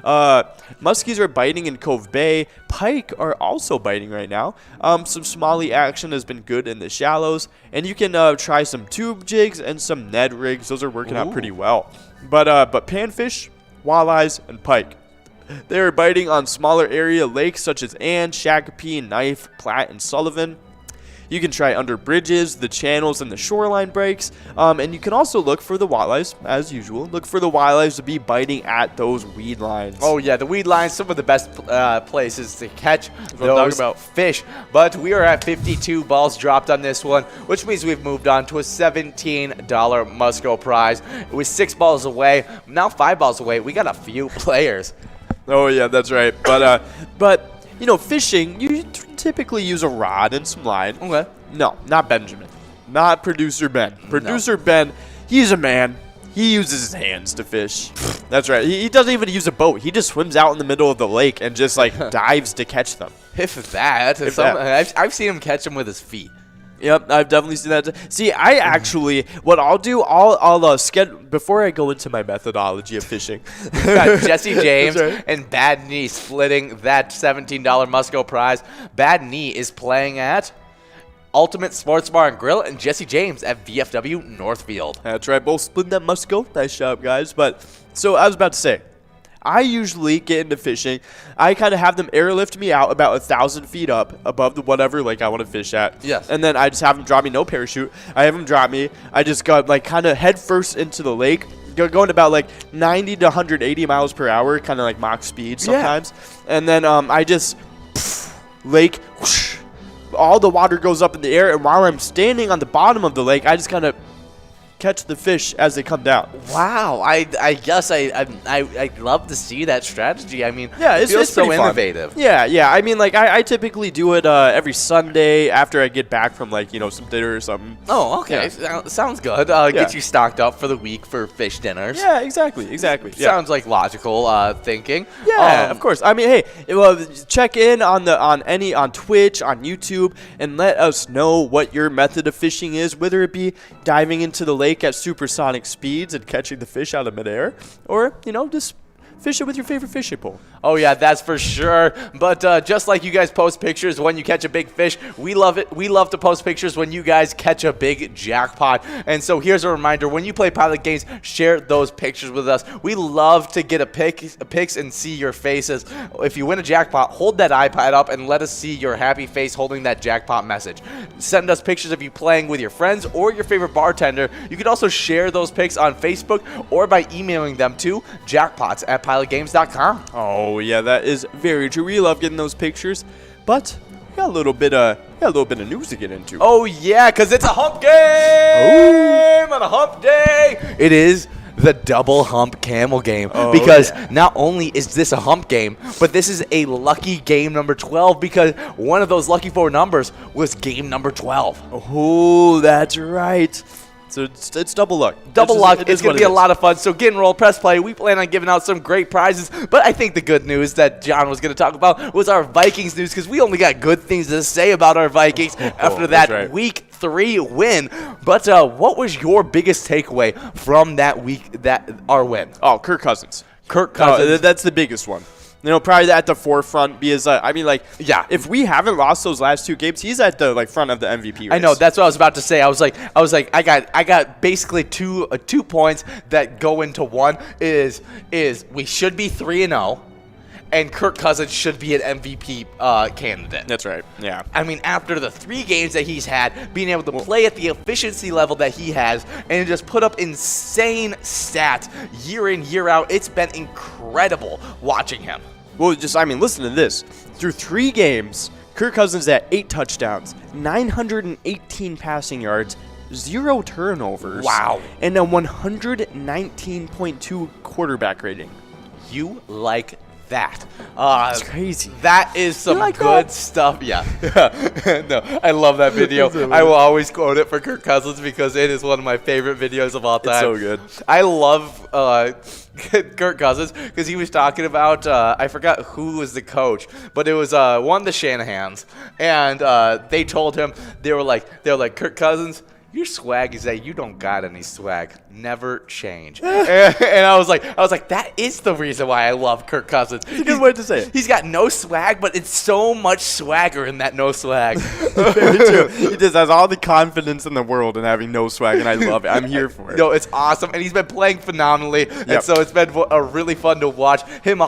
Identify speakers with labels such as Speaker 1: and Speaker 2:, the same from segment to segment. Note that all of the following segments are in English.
Speaker 1: Muskies are biting in Cove Bay. Pike are also biting right now. Some smallie action has been good in the shallows. And you can try some tube jigs and some Ned rigs. Those are working out pretty well. But panfish, walleyes, and pike, they are biting on smaller area lakes such as Ann, Shakopee, Knife, Platte, and Sullivan. You can try under bridges, the channels, and the shoreline breaks. And you can also look for the walleyes, as usual. Look for the walleyes to be biting at those weed lines.
Speaker 2: Oh, yeah, the weed lines, some of the best places to catch those fish. But we are at 52 balls dropped on this one, which means we've moved on to a $17 Musco prize. It was 6 balls away. Now 5 balls away. We got a few players.
Speaker 1: Oh, yeah, that's right. But you know, fishing, you typically use a rod and some line.
Speaker 2: Okay.
Speaker 1: No, not Benjamin. Not Producer Ben. Producer Ben, he's a man. He uses his hands to fish. That's right. He doesn't even use a boat. He just swims out in the middle of the lake and just, like, dives to catch them.
Speaker 2: If that. I've seen him catch them with his feet.
Speaker 1: Yep, I've definitely seen that. See, I actually, what I'll do, I'll schedule, before I go into my methodology of fishing.
Speaker 2: Got Jesse James and Bad Knee splitting that $17 Musco prize. Bad Knee is playing at Ultimate Sports Bar and Grill, and Jesse James at VFW Northfield.
Speaker 1: That's right, both splitting that Musco. Nice job, guys. But, so I was about to say, I usually get into fishing. I kind of have them airlift me out about 1,000 feet up above the whatever lake I want to fish at.
Speaker 2: Yes.
Speaker 1: And then I just have them drop me, no parachute. I have them drop me. I just go like kind of head first into the lake, going about like 90 to 180 miles per hour, kind of like Mach speed sometimes. Yeah. And then I just lake, whoosh, all the water goes up in the air. And while I'm standing on the bottom of the lake, I just kind of catch the fish as they come down.
Speaker 2: Wow, I guess I'd love to see that strategy. I mean,
Speaker 1: yeah,
Speaker 2: it feels so innovative.
Speaker 1: Fun. Yeah. I mean, like I typically do it every Sunday after I get back from like some dinner or something.
Speaker 2: Oh, okay, sounds good. Get you stocked up for the week for fish dinners.
Speaker 1: Yeah, exactly.
Speaker 2: Sounds like logical thinking.
Speaker 1: Yeah, of course. I mean, hey, check in on Twitch, on YouTube, and let us know what your method of fishing is, whether it be diving into the lake at supersonic speeds and catching the fish out of midair, or just fish it with your favorite fishing pole.
Speaker 2: Oh yeah, that's for sure. But just like you guys post pictures when you catch a big fish, we love it. We love to post pictures when you guys catch a big jackpot. And so here's a reminder: when you play Pilot Games, share those pictures with us. We love to get a pics and see your faces. If you win a jackpot, hold that iPad up and let us see your happy face holding that jackpot message. Send us pictures of you playing with your friends or your favorite bartender. You can also share those pics on Facebook or by emailing them to jackpots@pilotgames.com.
Speaker 1: Oh yeah, that is very true. We love getting those pictures, but we got a little bit of news to get into.
Speaker 2: Oh yeah, because it's a hump game on a hump day. It is the double hump camel game, because not only is this a hump game, but this is a lucky game number 12, because one of those lucky 4 numbers was game number 12.
Speaker 1: Oh, that's right. So it's double luck.
Speaker 2: Double luck. It's going to be a lot of fun. So get enrolled, press play. We plan on giving out some great prizes. But I think the good news that John was going to talk about was our Vikings news, because we only got good things to say about our Vikings after that Week 3 win. But what was your biggest takeaway from that week, our win?
Speaker 1: Oh, Kirk Cousins. That's the biggest one. Probably at the forefront, because if we haven't lost those last 2 games, he's at the front of the MVP race.
Speaker 2: I know, that's what I was about to say. I was like, I got basically two points that go into one. Is we should be 3-0, and Kirk Cousins should be an MVP candidate.
Speaker 1: That's right. Yeah.
Speaker 2: I mean, after the 3 games that he's had, being able to play at the efficiency level that he has, and just put up insane stats year in, year out, it's been incredible watching him.
Speaker 1: Well, listen to this. Through 3 games, Kirk Cousins at 8 touchdowns, 918 passing yards, 0 turnovers.
Speaker 2: Wow.
Speaker 1: And a 119.2 quarterback rating.
Speaker 2: You like that.
Speaker 1: That's crazy.
Speaker 2: That is some good stuff. Yeah. No, I love that video. I will always quote it for Kirk Cousins because it is one of my favorite videos of all time.
Speaker 1: It's so good.
Speaker 2: I love Kirk Cousins because he was talking about, I forgot who was the coach, but it was one of the Shanahans. And they told him, they were like, Kirk Cousins, your swag is that you don't got any swag. Never change. And I was like, that is the reason why I love Kirk Cousins.
Speaker 1: It's a good way to say it.
Speaker 2: He's got no swag, but it's so much swagger in that no swag.
Speaker 1: Very true. He just has all the confidence in the world in having no swag, and I love it. I'm here for it.
Speaker 2: No, it's awesome, and he's been playing phenomenally, and so it's been really fun to watch him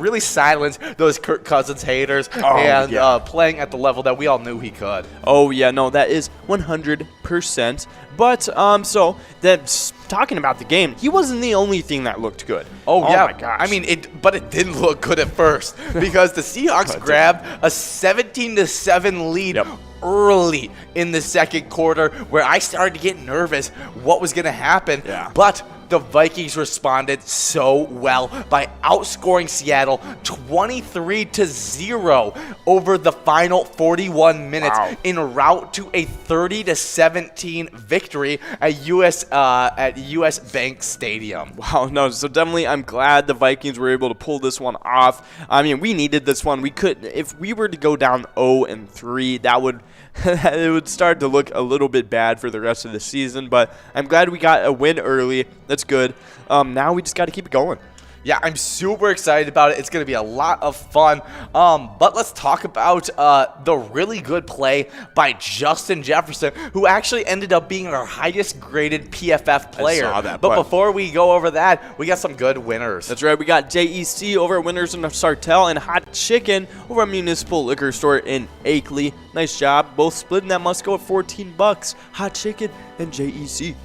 Speaker 2: really silence those Kirk Cousins haters and playing at the level that we all knew he could.
Speaker 1: Oh, yeah, no, that is 100%. But, so, that's talking about the game, he wasn't the only thing that looked good.
Speaker 2: Oh yeah.
Speaker 1: My gosh.
Speaker 2: I mean, but it didn't look good at first because the Seahawks grabbed a 17-7 lead early in the second quarter where I started to get nervous what was going to happen.
Speaker 1: Yeah.
Speaker 2: But the Vikings responded so well by outscoring Seattle 23-0 over the final 41 minutes en route to a 30-17 victory at US Bank Stadium.
Speaker 1: Wow, no, so definitely I'm glad the Vikings were able to pull this one off. I mean, we needed this one. We could, if we were to go down 0-3, that would it would start to look a little bit bad for the rest of the season, but I'm glad we got a win early. That's good. Now we just got to keep it going.
Speaker 2: Yeah, I'm super excited about it. It's going to be a lot of fun. But let's talk about the really good play by Justin Jefferson, who actually ended up being our highest graded PFF player.
Speaker 1: I saw that,
Speaker 2: but before we go over that, we got some good winners.
Speaker 1: That's right. We got JEC over at Winners in Sartell and Hot Chicken over at Municipal Liquor Store in Akeley. Nice job. Both splitting that must go at $14. Hot Chicken and JEC.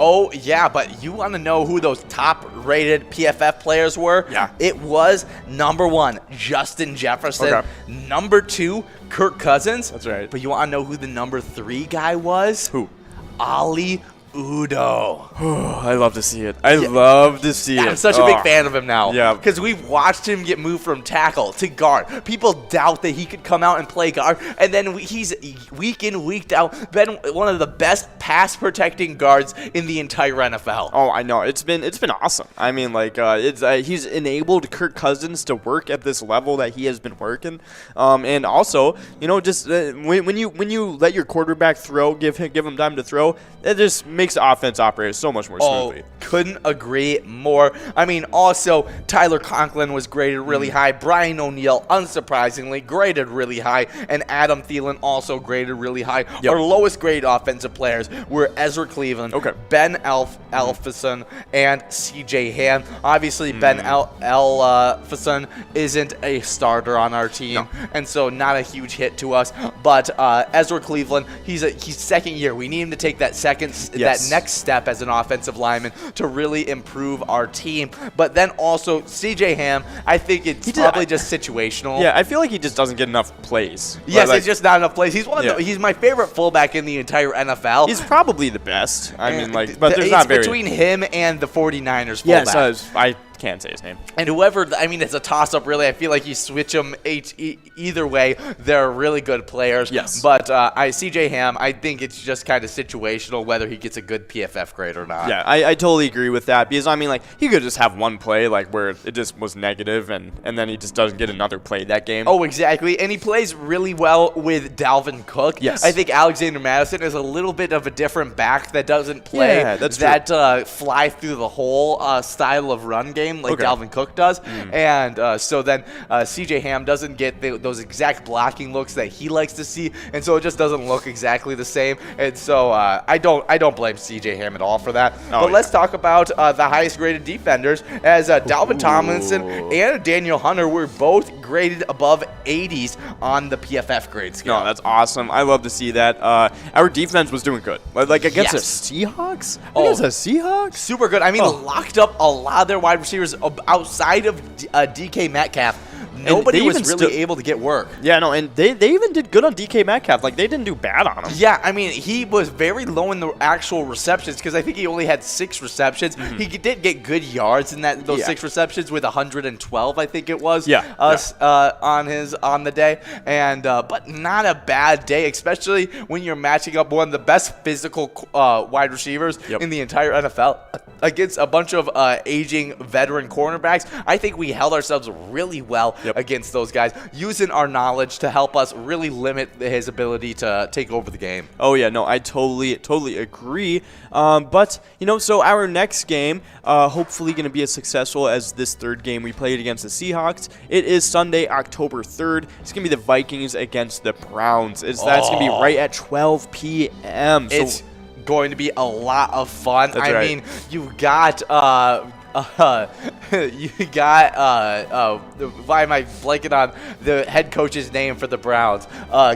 Speaker 2: Oh, yeah, but you want to know who those top-rated PFF players were?
Speaker 1: Yeah.
Speaker 2: It was number 1, Justin Jefferson.
Speaker 1: Okay.
Speaker 2: Number 2, Kirk Cousins.
Speaker 1: That's right.
Speaker 2: But you want to know who the number 3 guy was?
Speaker 1: Who?
Speaker 2: Ali Udo.
Speaker 1: I love to see it. I love to see it.
Speaker 2: I'm such a big fan of him now.
Speaker 1: Yeah.
Speaker 2: Because we've watched him get moved from tackle to guard. People doubt that he could come out and play guard. And then he's week in, week out, been one of the best pass protecting guards in the entire NFL.
Speaker 1: Oh, I know. It's been awesome. I mean, like, he's enabled Kirk Cousins to work at this level that he has been working. And also, you know, just when you let your quarterback throw, give him time to throw, it just makes the offense operate so much more smoothly.
Speaker 2: Couldn't agree more. I mean, also, Tyler Conklin was graded really high. Brian O'Neill, unsurprisingly, graded really high. And Adam Thielen also graded really high.
Speaker 1: Yep.
Speaker 2: Our lowest grade offensive players were Ezra Cleveland, Ben Elfison, and CJ Ham. Obviously, Ben Elfison isn't a starter on our team, and so not a huge hit to us. But Ezra Cleveland, he's second year. We need him to take that that next step as an offensive lineman to really improve our team. But then also CJ Ham, I think it's probably just situational.
Speaker 1: Yeah, I feel like he just doesn't get enough plays.
Speaker 2: Yes, it's just not enough plays. He's he's my favorite fullback in the entire NFL.
Speaker 1: He's probably the best. I mean, like, but there's not very
Speaker 2: between him and the 49ers fullback.
Speaker 1: Yes, I can't say his name.
Speaker 2: And whoever, I mean, it's a toss-up, really. I feel like you switch them either way. They're really good players.
Speaker 1: Yes.
Speaker 2: But CJ Ham, I think it's just kind of situational whether he gets a good PFF grade or not.
Speaker 1: Yeah, I totally agree with that because, I mean, like, he could just have one play, like, where it just was negative and then he just doesn't get another play that game.
Speaker 2: Oh, exactly. And he plays really well with Dalvin Cook.
Speaker 1: Yes.
Speaker 2: I think Alexander Madison is a little bit of a different back that doesn't play that fly through the hole style of run game like Dalvin Cook does. And so then CJ Ham doesn't get those exact blocking looks that he likes to see, and so it just doesn't look exactly the same. And so I don't blame CJ Ham at all for that. But let's talk about the highest graded defenders, as Dalvin Tomlinson and Daniel Hunter were both graded above 80s on the PFF grade scale.
Speaker 1: No, that's awesome. I love to see that. Our defense was doing good. Like against the Seahawks? Against the Seahawks?
Speaker 2: Super good. I mean, locked up a lot of their wide receivers outside of DK Metcalf. Nobody was really able to get work.
Speaker 1: Yeah, no, and they even did good on DK Metcalf. Like, they didn't do bad on him.
Speaker 2: Yeah, I mean, he was very low in the actual receptions because I think he only had 6 receptions. He did get good yards in those 6 receptions with 112, I think it was. On the day, and but not a bad day, especially when you're matching up one of the best physical wide receivers in the entire NFL against a bunch of aging veteran cornerbacks. I think we held ourselves really well against those guys, using our knowledge to help us really limit his ability to take over the game.
Speaker 1: Oh, yeah, no, I totally agree. But, so our next game, hopefully going to be as successful as this third game we played against the Seahawks. It is Sunday, October 3rd. It's going to be the Vikings against the Browns. That's going to be right at 12 p.m. So
Speaker 2: It's going to be a lot of fun.
Speaker 1: That's right.
Speaker 2: mean, you got why am I blanking on the head coach's name for the Browns?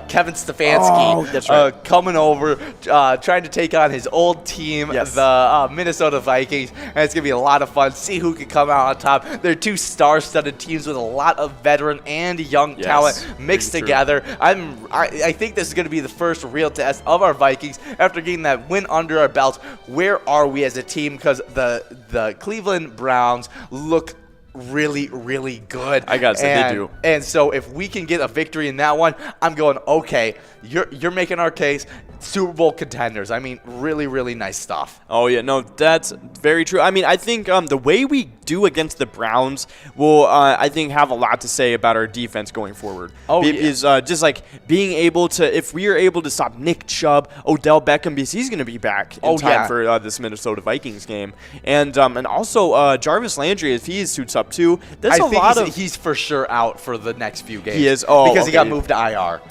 Speaker 2: Kevin Stefanski.
Speaker 1: Oh, that's right.
Speaker 2: Coming over, trying to take on his old team,
Speaker 1: Yes.
Speaker 2: the Minnesota Vikings, and it's gonna be a lot of fun. See who can come out on top. They're two star-studded teams with a lot of veteran and young
Speaker 1: Yes,
Speaker 2: talent mixed
Speaker 1: pretty true.
Speaker 2: together. I think this is gonna be the first real test of our Vikings after getting that win under our belts. Where are we as a team? Because the Cleveland Browns look really, really good.
Speaker 1: I gotta say, they do.
Speaker 2: And so if we can get a victory in that one, I'm going, okay, you're making our case. Super Bowl contenders. I mean, really, really nice stuff.
Speaker 1: Oh, yeah, no, that's very true. I mean, I think the way we do against the Browns will, I think, have a lot to say about our defense going forward.
Speaker 2: Oh, yeah.
Speaker 1: Is just like being able to, if we are able to stop Nick Chubb, Odell Beckham, because he's going to be back in time for this Minnesota Vikings game. And also Jarvis Landry, if he suits up too, that's a lot of.
Speaker 2: He's for sure out for the next few games.
Speaker 1: He is? Oh,
Speaker 2: because he got
Speaker 1: okay.
Speaker 2: moved to IR.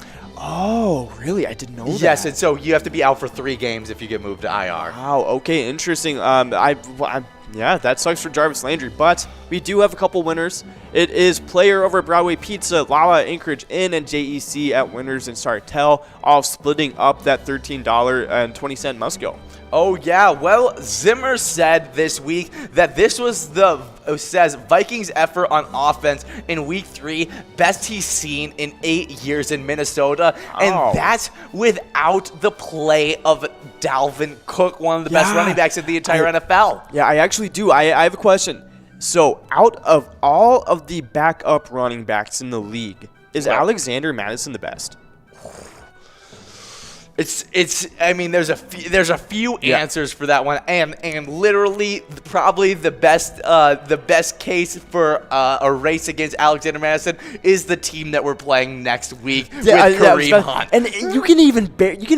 Speaker 1: Oh, really? I didn't know that.
Speaker 2: Yes, and so you have to be out for 3 games if you get moved to IR.
Speaker 1: Wow, okay, interesting. Yeah, that sucks for Jarvis Landry, but we do have a couple winners. It is Player Over Broadway Pizza, Lala, Anchorage Inn, and JEC at Winners and Sartell, all splitting up that $13.20 must go.
Speaker 2: Oh, yeah. Well, Zimmer said this week that this was says Vikings' effort on offense in week 3, best he's seen in 8 years in Minnesota. And that's without the play of Dalvin Cook, one of the best running backs in the entire NFL.
Speaker 1: Yeah, I actually do. I have a question. So, out of all of the backup running backs in the league, is Alexander Madison the best?
Speaker 2: I mean, there's a few answers for that one, and literally probably the best case for a race against Alexander Madison is the team that we're playing next week with Kareem Hunt.
Speaker 1: And you can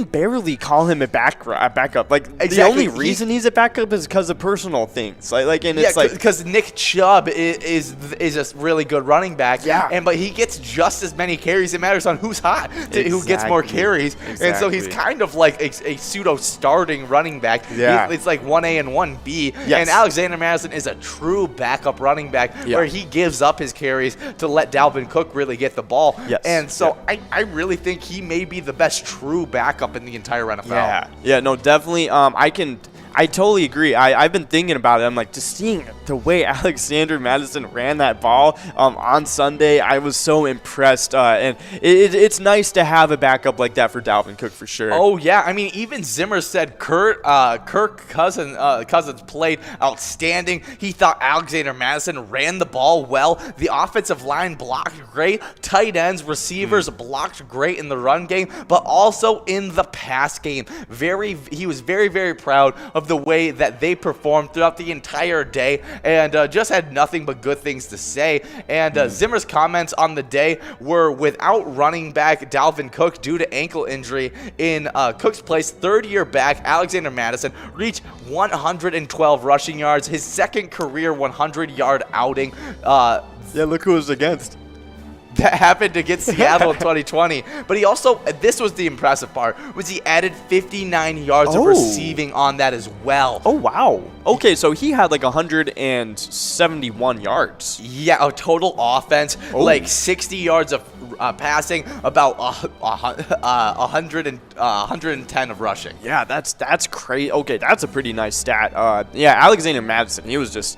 Speaker 1: barely call him a backup. Like
Speaker 2: Exactly.
Speaker 1: the only reason he's a backup is because of personal things. It's like
Speaker 2: because Nick Chubb is a really good running back.
Speaker 1: Yeah.
Speaker 2: But he gets just as many carries. It matters on who's hot, who gets more carries, and so he's kind of like a pseudo starting running back.
Speaker 1: Yeah.
Speaker 2: It's like 1A and 1B.
Speaker 1: Yes.
Speaker 2: And Alexander Madison is a true backup running back where he gives up his carries to let Dalvin Cook really get the ball.
Speaker 1: Yes.
Speaker 2: And so I really think he may be the best true backup in the entire NFL.
Speaker 1: Yeah, no, definitely. I totally agree. I've been thinking about it. I'm like, just seeing the way Alexander Madison ran that ball on Sunday, I was so impressed. And it's nice to have a backup like that for Dalvin Cook for sure.
Speaker 2: Oh, yeah. I mean, even Zimmer said Kirk Cousins played outstanding. He thought Alexander Madison ran the ball well. The offensive line blocked great. Tight ends, receivers blocked great in the run game, but also in the pass game. He was very, very proud of the way that they performed throughout the entire day, and just had nothing but good things to say. And Zimmer's comments on the day were, without running back Dalvin Cook due to ankle injury in Cook's place, third-year back Alexander Madison reached 112 rushing yards, his second career 100-yard outing.
Speaker 1: Yeah, look who it was against.
Speaker 2: That happened against Seattle in 2020. But he also, this was the impressive part, was he added 59 yards of receiving on that as well.
Speaker 1: Oh, wow. Okay, so he had like 171 yards.
Speaker 2: Yeah, a total offense, like 60 yards of passing, about 110 of rushing.
Speaker 1: Yeah, that's crazy. Okay, that's a pretty nice stat. Yeah, Alexander Madison, he was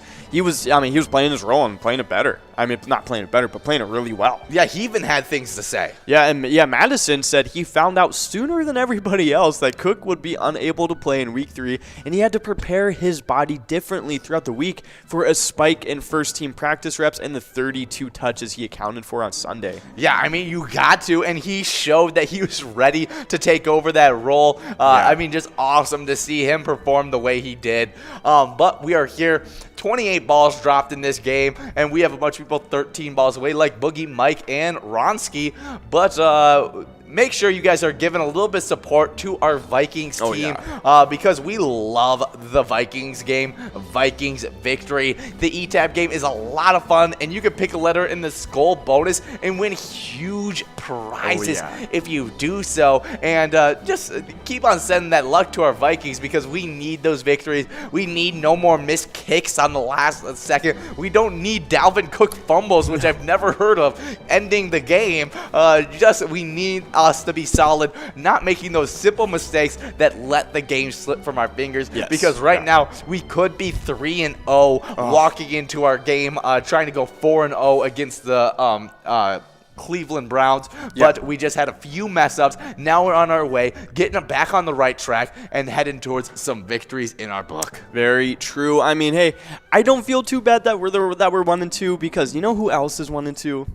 Speaker 1: playing his role and playing it better. I mean, not playing it better, but playing it really well.
Speaker 2: Yeah, he even had things to say.
Speaker 1: Yeah, and Madison said he found out sooner than everybody else that Cook would be unable to play in week 3, and he had to prepare his body differently throughout the week for a spike in first-team practice reps and the 32 touches he accounted for on Sunday.
Speaker 2: Yeah, I mean, you got to, and he showed that he was ready to take over that role. I mean, just awesome to see him perform the way he did. But we are here. 28 balls dropped in this game, and we have a bunch of people 13 balls away, like Boogie, Mike, and Ronsky. But make sure you guys are giving a little bit of support to our Vikings team because we love the Vikings game. Vikings victory. The ETAB game is a lot of fun, and you can pick a letter in the skull bonus and win huge prizes if you do so. And just keep on sending that luck to our Vikings because we need those victories. We need no more missed kicks on the last second. We don't need Dalvin Cook fumbles, which I've never heard of, ending the game. We need us to be solid, not making those simple mistakes that let the game slip from our fingers. Because right now we could be 3-0 walking into our game, trying to go 4-0 against the Cleveland Browns, but we just had a few mess ups. Now we're on our way, getting them back on the right track and heading towards some victories in our book.
Speaker 1: Very true. I mean, hey, I don't feel too bad that we're 1-2 because you know who else is 1-2?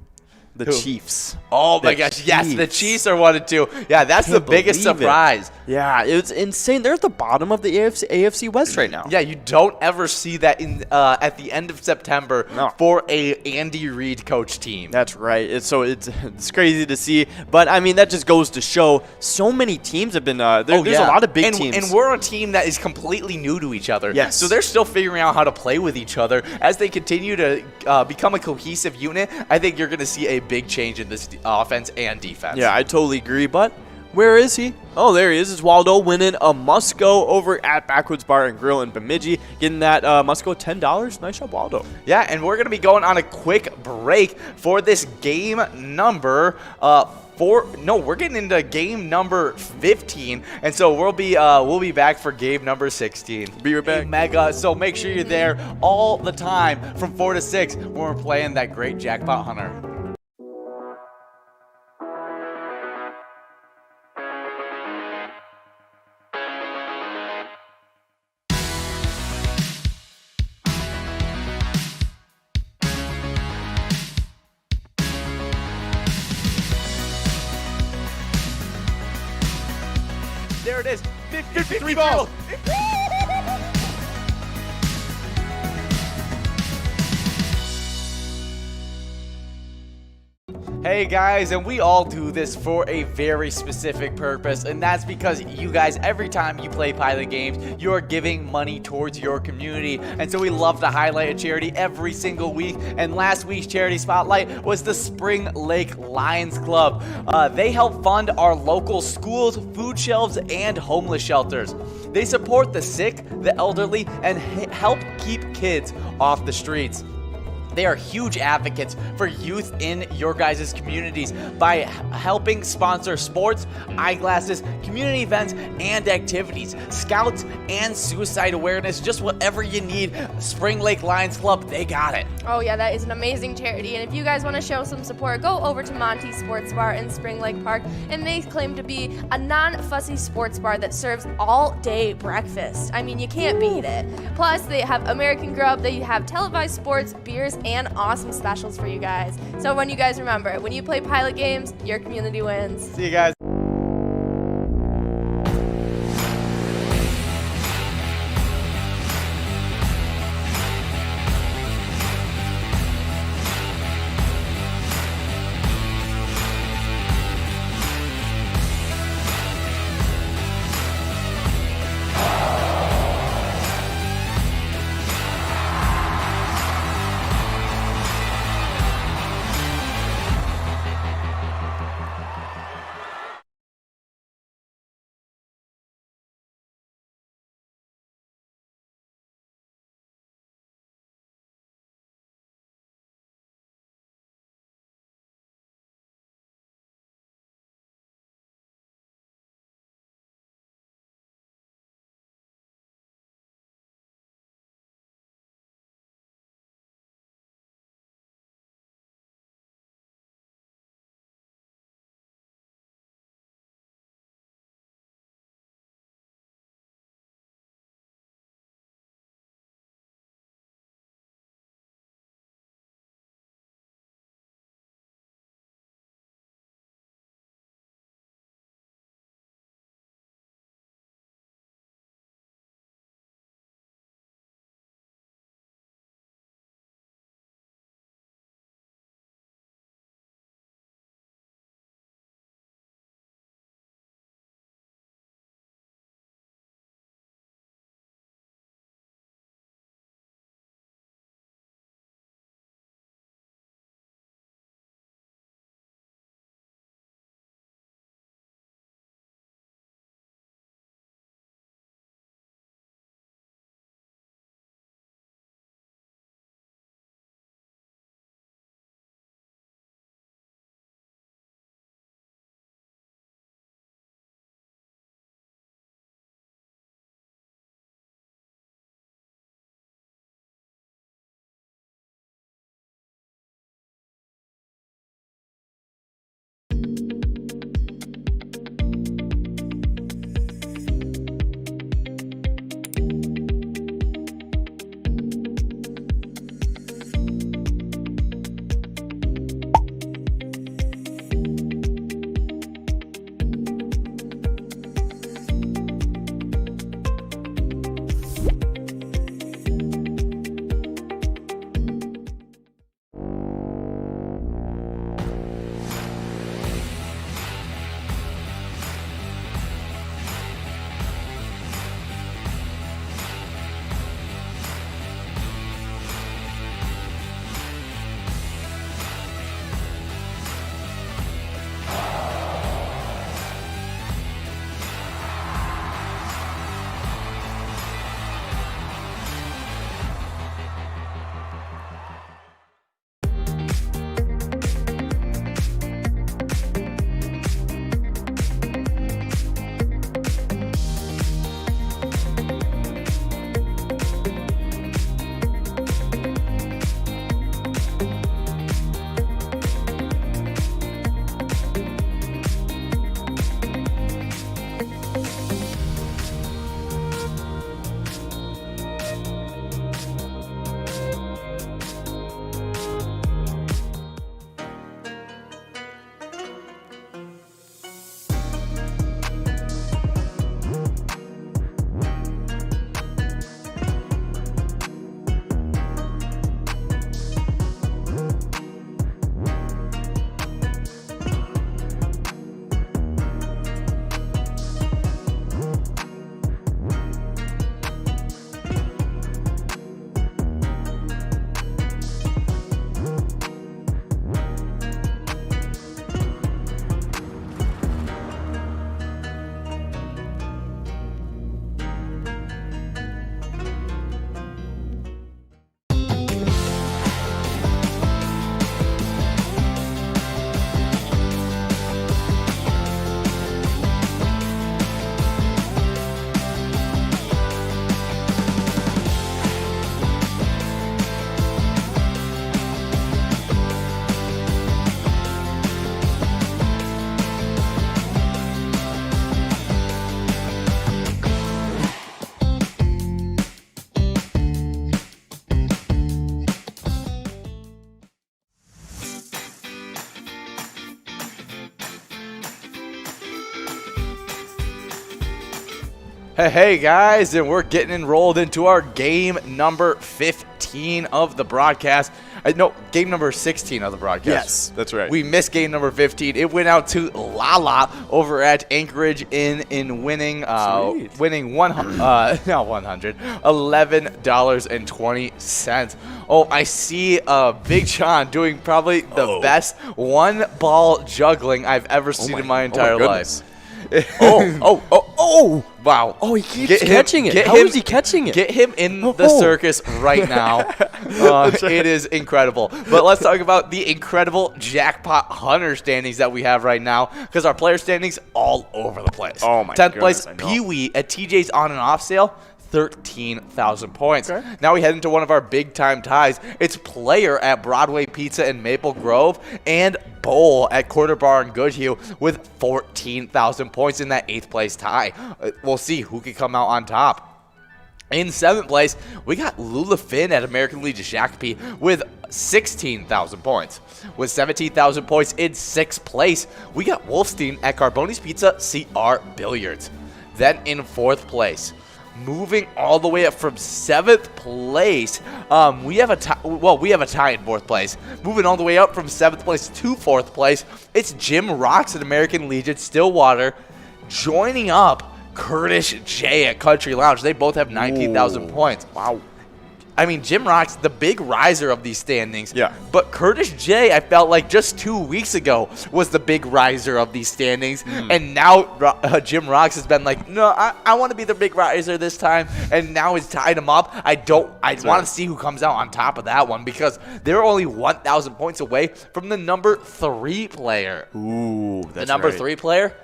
Speaker 1: The Chiefs.
Speaker 2: Oh my gosh, yes, the Chiefs are 1-2. Yeah, that's the biggest surprise.
Speaker 1: Yeah, it's insane. They're at the bottom of the AFC West right now.
Speaker 2: Yeah, you don't ever see that in at the end of September for a Andy Reid coach team.
Speaker 1: That's right. It's crazy to see, but I mean that just goes to show so many teams have been there's a lot of big teams,
Speaker 2: and we're a team that is completely new to each other.
Speaker 1: Yes,
Speaker 2: so they're still figuring out how to play with each other as they continue to become a cohesive unit. I think you're going to see a big change in this offense and defense.
Speaker 1: Yeah, I totally agree, but where is he? Oh, there he is. It's Waldo winning a Musco over at Backwoods Bar and Grill in Bemidji, getting that Musco $10. Nice job, Waldo.
Speaker 2: Yeah, and we're going to be going on a quick break for this game number we're getting into game number 15, and so we'll be back for game number 16.
Speaker 1: Be right back.
Speaker 2: Mega. So make sure you're there all the time from 4 to 6 when we're playing that great Jackpot Hunter. There it is. 53 balls. Hey guys, and we all do this for a very specific purpose, and that's because you guys, every time you play Pilot games, you are giving money towards your community, and so we love to highlight a charity every single week, and last week's charity spotlight was the Spring Lake Lions Club. They help fund our local schools, food shelves, and homeless shelters. They support the sick, the elderly, and help keep kids off the streets. They are huge advocates for youth in your guys' communities by helping sponsor sports, eyeglasses, community events, and activities, scouts, and suicide awareness. Just whatever you need, Spring Lake Lions Club, they got it.
Speaker 3: Oh yeah, that is an amazing charity. And if you guys want to show some support, go over to Monty's Sports Bar in Spring Lake Park. And they claim to be a non-fussy sports bar that serves all-day breakfast. I mean, you can't beat it. Plus, they have American Grub, they have televised sports, beers, and awesome specials for you guys. So when you guys remember, when you play Pilot games, your community wins.
Speaker 2: See you guys. Hey guys, and we're getting enrolled into our game number 15 of the broadcast. No, game number 16 of the broadcast.
Speaker 1: Yes, that's right.
Speaker 2: We missed game number 15. It went out to Lala over at Anchorage in winning winning $11.20. Oh, I see Big John doing probably the best one ball juggling I've ever seen in my entire life. Wow.
Speaker 1: Oh, he keeps catching it. How is he catching it?
Speaker 2: Get him in the circus right now. It is incredible. But let's talk about the incredible jackpot hunter standings that we have right now, because our player standings all over the place.
Speaker 1: Oh, my
Speaker 2: 10th
Speaker 1: goodness,
Speaker 2: place, Pee-wee at TJ's on and off sale. 13,000 points.
Speaker 1: Okay.
Speaker 2: Now we head into one of our big time ties. It's Player at Broadway Pizza in Maple Grove and Bowl at Quarter Bar in Goodhue with 14,000 points in that 8th place tie. We'll see who can come out on top. In 7th place, we got Lula Finn at American Legion Shakopee with 16,000 points. With 17,000 points in 6th place, we got Wolfstein at Carboni's Pizza CR Billiards. Then in 4th place, moving all the way up from 7th place, we have a tie in 4th place. Moving all the way up from 7th place to 4th place, it's Jim Rocks at American Legion Stillwater, joining up Curtis J at Country Lounge. They both have 19,000 points.
Speaker 1: Wow.
Speaker 2: I mean, Jim Rocks, the big riser of these standings.
Speaker 1: Yeah.
Speaker 2: But Curtis J, I felt like just 2 weeks ago was the big riser of these standings. And now Jim Rocks has been like, no, I want to be the big riser this time. And now he's tied him up. I want to see who comes out on top of that one, because they're only 1,000 points away from the number 3 player.
Speaker 1: Ooh, that's
Speaker 2: The number
Speaker 1: right.
Speaker 2: 3 player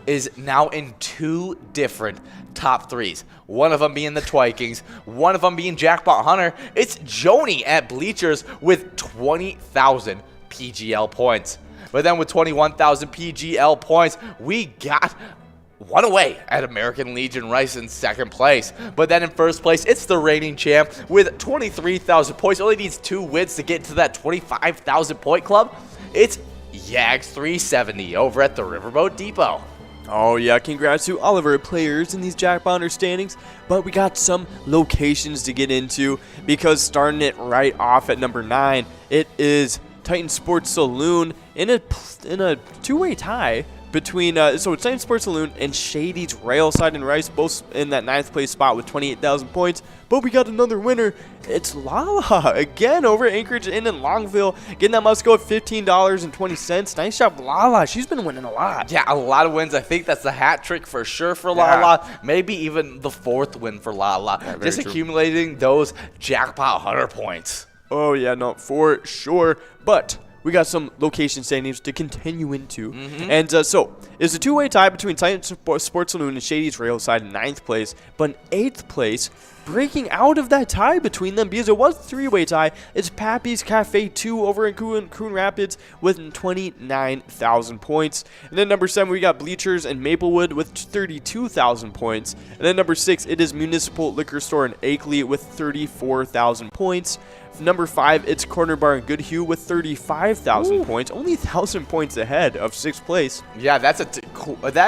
Speaker 2: is now in 2 different top 3s. One of them being the Twikings, one of them being Jackpot Hunter. It's Joni at Bleachers with 20,000 PGL points. But then with 21,000 PGL points, we got one away at American Legion Rice in 2nd place. But then in 1st place, it's the reigning champ with 23,000 points. Only needs 2 wins to get to that 25,000 point club. It's Yags 370 over at the Riverboat Depot.
Speaker 1: Oh yeah, congrats to all of our players in these jackpot understandings, but we got some locations to get into, because starting it right off at number 9, it is Titan Sports Saloon in a 2-way tie between so it's Titan Sports Saloon and Shady's Railside and Rice, both in that 9th place spot with 28,000 points. But we got another winner. It's Lala again over at Anchorage Inn in Longville, getting that must go at $15.20. Nice job, Lala. She's been winning a lot.
Speaker 2: Yeah, a lot of wins. I think that's the hat trick for sure for Lala. Maybe even the 4th win for Lala. Just accumulating those jackpot hunter points.
Speaker 1: Oh yeah, no, for sure. But we got some location standings to continue into. And so, it's a 2-way tie between Titan Sports Saloon and Shady's Railside in 9th place. But in 8th place, breaking out of that tie between them, because it was a 3-way tie, it's Pappy's Cafe 2 over in Coon Rapids with 29,000 points. And then number 7, we got Bleachers and Maplewood with 32,000 points. And then number 6, it is Municipal Liquor Store in Akeley with 34,000 points. Number 5, it's Corner Bar in Goodhue with 35,000 points, only 1,000 points ahead of 6th place.
Speaker 2: Yeah, that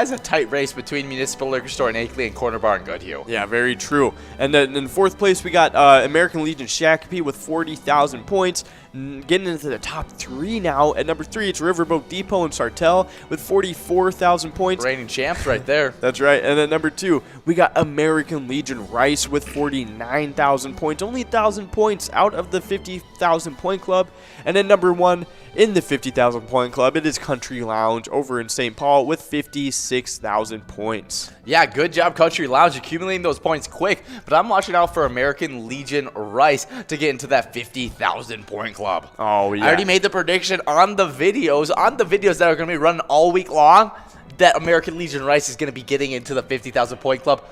Speaker 2: is a tight race between Municipal Liquor Store in Akeley and Corner Bar in Goodhue.
Speaker 1: Yeah, very true. And then in 4th place, we got American Legion Shakopee with 40,000 points. Getting into the top 3 now. At number 3, it's Riverboat Depot and Sartell with 44,000 points.
Speaker 2: Reigning champs right there.
Speaker 1: That's right. And then number 2, we got American Legion Rice with 49,000 points. Only 1,000 points out of the 50,000 point club. And then number 1 in the 50,000 point club, it is Country Lounge over in St. Paul with 56,000 points.
Speaker 2: Yeah, good job, Country Lounge, accumulating those points quick. But I'm watching out for American Legion Rice to get into that 50,000 point club.
Speaker 1: Oh, yeah.
Speaker 2: I already made the prediction on the videos that are going to be running all week long, that American Legion Rice is going to be getting into the 50,000 point club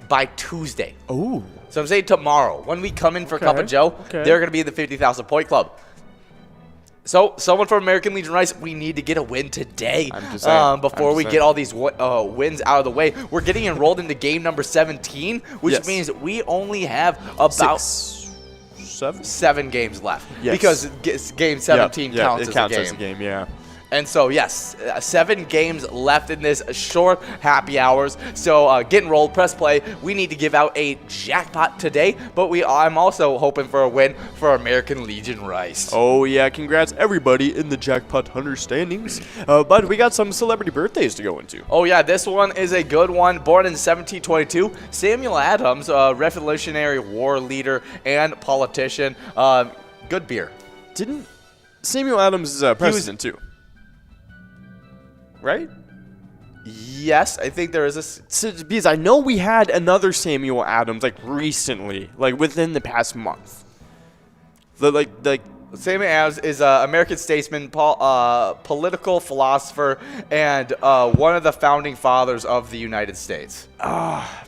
Speaker 2: by Tuesday.
Speaker 1: Oh.
Speaker 2: So I'm saying tomorrow, when we come in for Cup of Joe, they're going to be in the 50,000 point club. So, someone from American Legion Rice, we need to get a win today before we get all these wins out of the way. We're getting enrolled into game number 17, which means we only have about 7 games left. Because game 17 counts as a game.
Speaker 1: Yeah.
Speaker 2: And so, yes, 7 games left in this short happy hours. So get enrolled, press play. We need to give out a jackpot today, but I'm also hoping for a win for American Legion Rice.
Speaker 1: Oh, yeah. Congrats, everybody in the Jackpot Hunter standings. But we got some celebrity birthdays to go into.
Speaker 2: Oh, yeah, this one is a good one. Born in 1722, Samuel Adams, Revolutionary War leader and politician. Good beer.
Speaker 1: Didn't Samuel Adams is president too? Right?
Speaker 2: Yes, I think there is a...
Speaker 1: Because I know we had another Samuel Adams like recently, like within the past month.
Speaker 2: Samuel Adams is an American statesman, political philosopher, and one of the founding fathers of the United States.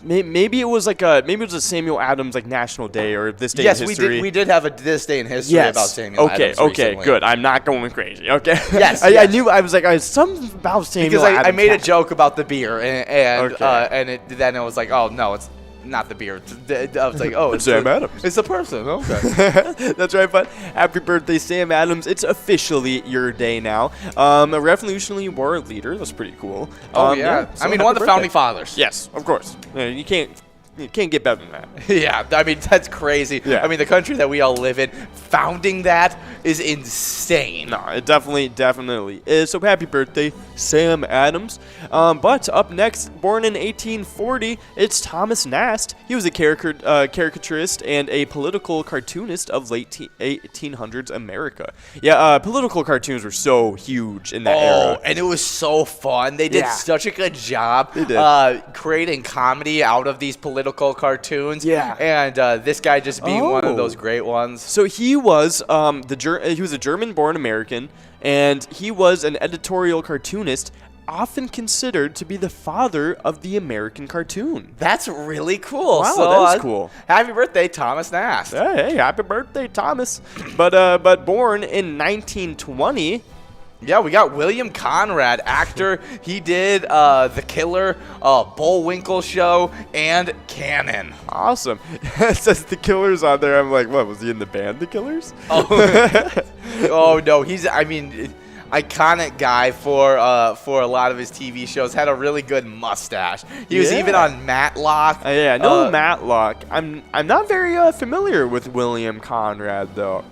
Speaker 1: Maybe it was a Samuel Adams like National Day or this day in history.
Speaker 2: Yes, we did have a this day in history about Samuel Adams.
Speaker 1: Okay,
Speaker 2: recently.
Speaker 1: good. I'm not going crazy. Okay.
Speaker 2: Yes,
Speaker 1: I knew. I was like, something about Samuel
Speaker 2: Adams.
Speaker 1: Adams.
Speaker 2: Because I made a joke about the beer, and then it was like, oh no, it's not the beer. I was like, oh,
Speaker 1: it's Sam Adams.
Speaker 2: It's the person. Okay.
Speaker 1: That's right, but happy birthday, Sam Adams. It's officially your day now. A Revolutionary War leader. That's pretty cool.
Speaker 2: Yeah.
Speaker 1: So
Speaker 2: I mean, one of the founding fathers.
Speaker 1: Yes, of course. You can't get better than that.
Speaker 2: Yeah, I mean, that's crazy.
Speaker 1: Yeah.
Speaker 2: I mean, the country that we all live in, founding that is insane.
Speaker 1: No, it definitely is. So happy birthday, Sam Adams. But up next, born in 1840, it's Thomas Nast. He was a caricaturist and a political cartoonist of late 1800s America. Yeah, political cartoons were so huge in that era.
Speaker 2: Oh, and it was so fun. They did such a good job creating comedy out of these political cartoons.
Speaker 1: Yeah.
Speaker 2: And this guy just being one of those great ones.
Speaker 1: So he was he was a German-born American, and he was an editorial cartoonist, often considered to be the father of the American cartoon.
Speaker 2: That's really cool.
Speaker 1: Wow,
Speaker 2: so,
Speaker 1: that is cool.
Speaker 2: Happy birthday, Thomas Nast.
Speaker 1: Hey, happy birthday, Thomas. But born in 1920.
Speaker 2: Yeah, we got William Conrad, actor. He did The Killer, Bullwinkle Show, and Cannon.
Speaker 1: Awesome. It says The Killer's on there. I'm like, what, was he in the band The Killers?
Speaker 2: Oh no, he's, I mean, iconic guy for a lot of his TV shows. Had a really good mustache. He was even on Matlock.
Speaker 1: Yeah, no Matlock. I'm not very familiar with William Conrad though.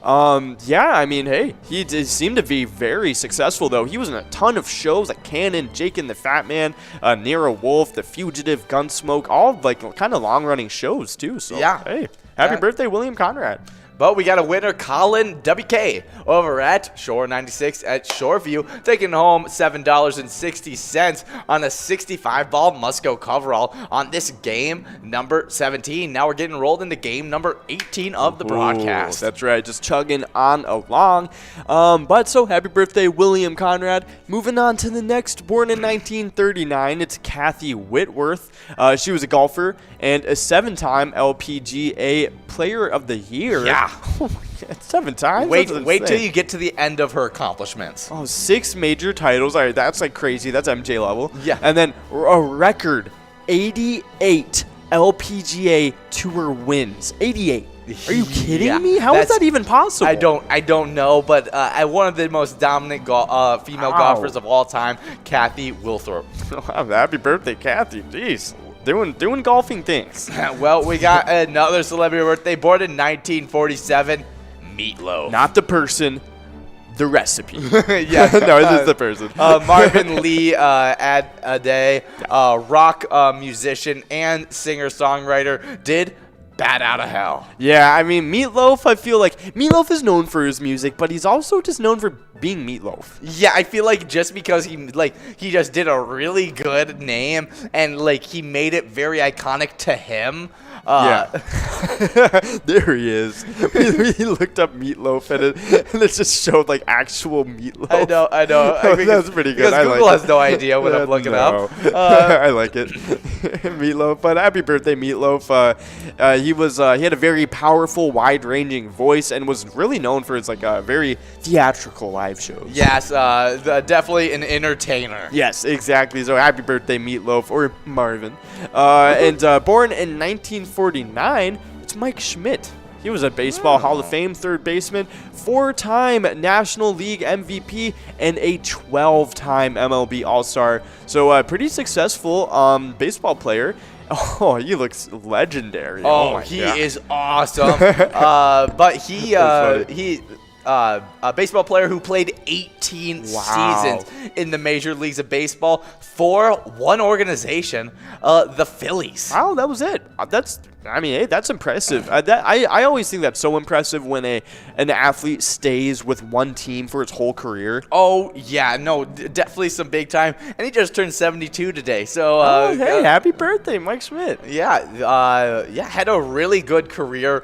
Speaker 1: Yeah, I mean, hey, he seemed to be very successful, though. He was in a ton of shows like Cannon, Jake and the Fat Man, Nero Wolf, The Fugitive, Gunsmoke, all like kind of long-running shows, too. So,
Speaker 2: yeah.
Speaker 1: Hey, happy birthday, William Conrad.
Speaker 2: But we got a winner, Colin WK, over at Shore 96 at Shoreview, taking home $7.60 on a 65-ball Musco coverall on this game number 17. Now we're getting rolled into game number 18 of the broadcast.
Speaker 1: That's right, just chugging on along. But so happy birthday, William Conrad. Moving on to the next, born in 1939, it's Kathy Whitworth. She was a golfer and a 7-time LPGA Player of the Year.
Speaker 2: Yeah.
Speaker 1: 7 times?
Speaker 2: Wait till you get to the end of her accomplishments.
Speaker 1: Oh, 6 major titles. All right, that's like crazy. That's MJ level.
Speaker 2: Yeah.
Speaker 1: And then a record 88 LPGA Tour wins. 88. Are you kidding me? How is that even possible?
Speaker 2: I don't know, but one of the most dominant female golfers of all time, Kathy Wilthorpe.
Speaker 1: Happy birthday, Kathy. Jeez. Doing golfing things.
Speaker 2: Well, we got another celebrity birthday, born in 1947, Meatloaf.
Speaker 1: Not the person, the recipe.
Speaker 2: Yeah.
Speaker 1: No, it's the person.
Speaker 2: Marvin Lee Ade, rock musician and singer-songwriter, did Bat Out of Hell.
Speaker 1: Yeah, I mean, Meatloaf, I feel like Meatloaf is known for his music, but he's also just known for being Meatloaf.
Speaker 2: Yeah, I feel like just because he just did a really good name and like he made it very iconic to him.
Speaker 1: Yeah. There he is. He looked up Meatloaf and it just showed like actual Meatloaf.
Speaker 2: I know.
Speaker 1: That's pretty good.
Speaker 2: Because Google has no idea what I'm looking up.
Speaker 1: I like it. Meatloaf. But happy birthday, Meatloaf. He had a very powerful, wide-ranging voice and was really known for his like very theatrical live shows.
Speaker 2: Yes, definitely an entertainer.
Speaker 1: Yes, exactly. So happy birthday, Meatloaf, or Marvin. And born in 1949, it's Mike Schmidt. He was a Baseball Hall of Fame third baseman, 4-time National League MVP, and a 12-time MLB All-Star. So pretty successful baseball player. Oh, he looks legendary.
Speaker 2: Oh,
Speaker 1: my
Speaker 2: he
Speaker 1: God.
Speaker 2: is awesome. But he a baseball player who played 18 seasons in the major leagues of baseball for one organization, the Phillies.
Speaker 1: Wow, that was it. Hey, that's impressive. I always think that's so impressive when an athlete stays with one team for its whole career.
Speaker 2: Oh, yeah, no, definitely some big time. And he just turned 72 today. So,
Speaker 1: hey, happy birthday, Mike Schmidt.
Speaker 2: Yeah, had a really good career.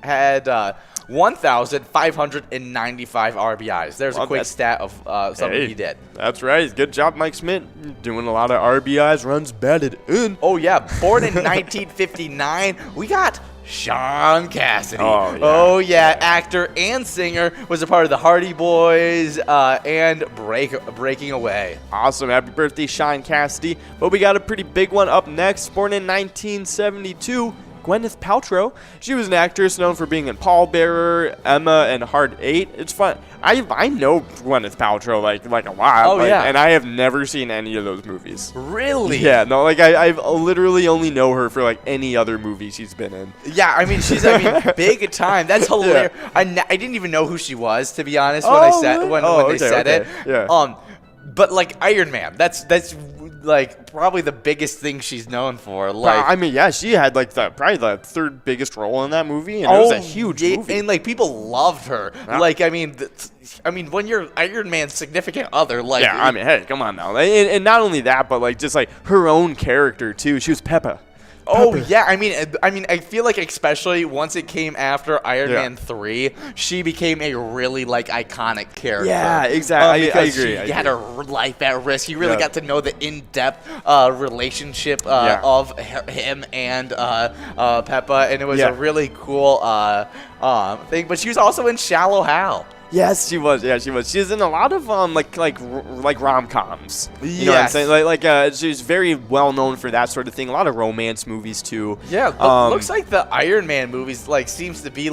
Speaker 2: Had 1,595 RBIs. There's a quick stat of something he did.
Speaker 1: That's right. Good job, Mike Schmidt. Doing a lot of RBIs, runs batted in.
Speaker 2: Oh, yeah. Born in 1959, we got Sean Cassidy.
Speaker 1: Oh, yeah.
Speaker 2: Actor and singer, was a part of the Hardy Boys and Breaking Away.
Speaker 1: Awesome. Happy birthday, Sean Cassidy. But we got a pretty big one up next. Born in 1972. Gwyneth Paltrow. She was an actress known for being in Pallbearer, Emma, and Hard 8. It's fun. I know Gwyneth Paltrow like a lot.
Speaker 2: Oh, yeah.
Speaker 1: And I have never seen any of those movies.
Speaker 2: Really?
Speaker 1: Yeah, no, I've literally only know her for any other movie she's been in.
Speaker 2: Yeah, I mean, she's big time. That's hilarious. Yeah. I didn't even know who she was, to be honest, when they said it.
Speaker 1: Yeah.
Speaker 2: But Iron Man, that's probably the biggest thing she's known for.
Speaker 1: She had probably the third biggest role in that movie, and it was a huge movie.
Speaker 2: And people loved her. Yeah. When you're Iron Man's significant other,
Speaker 1: hey, come on now. And not only that, but just her own character too. She was Peppa.
Speaker 2: Oh, yeah. I mean, I feel like especially once it came after Iron Man 3, she became a really iconic character.
Speaker 1: Yeah, exactly. I agree.
Speaker 2: She had her life at risk. You really got to know the in-depth relationship of him and Peppa, and it was a really cool thing. But she was also in Shallow Hal.
Speaker 1: Yes, she was. Yeah, she was. She's in a lot of like rom-coms. You know what I'm saying? She's very well known for that sort of thing. A lot of romance movies too.
Speaker 2: Yeah, looks like the Iron Man movies seems to be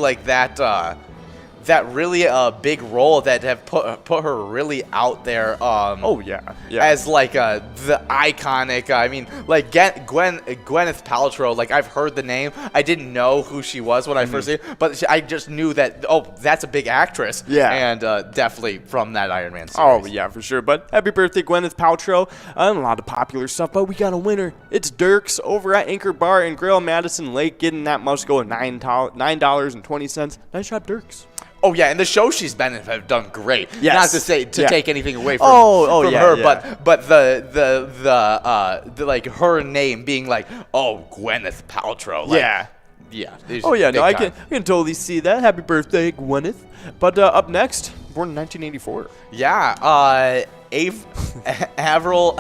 Speaker 2: that really big role that have put her really out there. As the iconic. Gwyneth Paltrow. I've heard the name. I didn't know who she was when I first seen it, but I just knew that. Oh, that's a big actress.
Speaker 1: Yeah,
Speaker 2: and definitely from that Iron Man series.
Speaker 1: Oh yeah, for sure. But happy birthday, Gwyneth Paltrow. A lot of popular stuff, but we got a winner. It's Dirks over at Anchor Bar and Grill, Madison Lake, getting that must go at $9.20. Nice job, Dirks.
Speaker 2: Oh yeah, and the shows she's been in have done great.
Speaker 1: Yes.
Speaker 2: Not to say take anything away from her, but the her name being Gwyneth Paltrow.
Speaker 1: Yeah. Oh yeah, no, I can totally see that. Happy birthday, Gwyneth. But up next, born in 1984.
Speaker 2: Yeah, Avril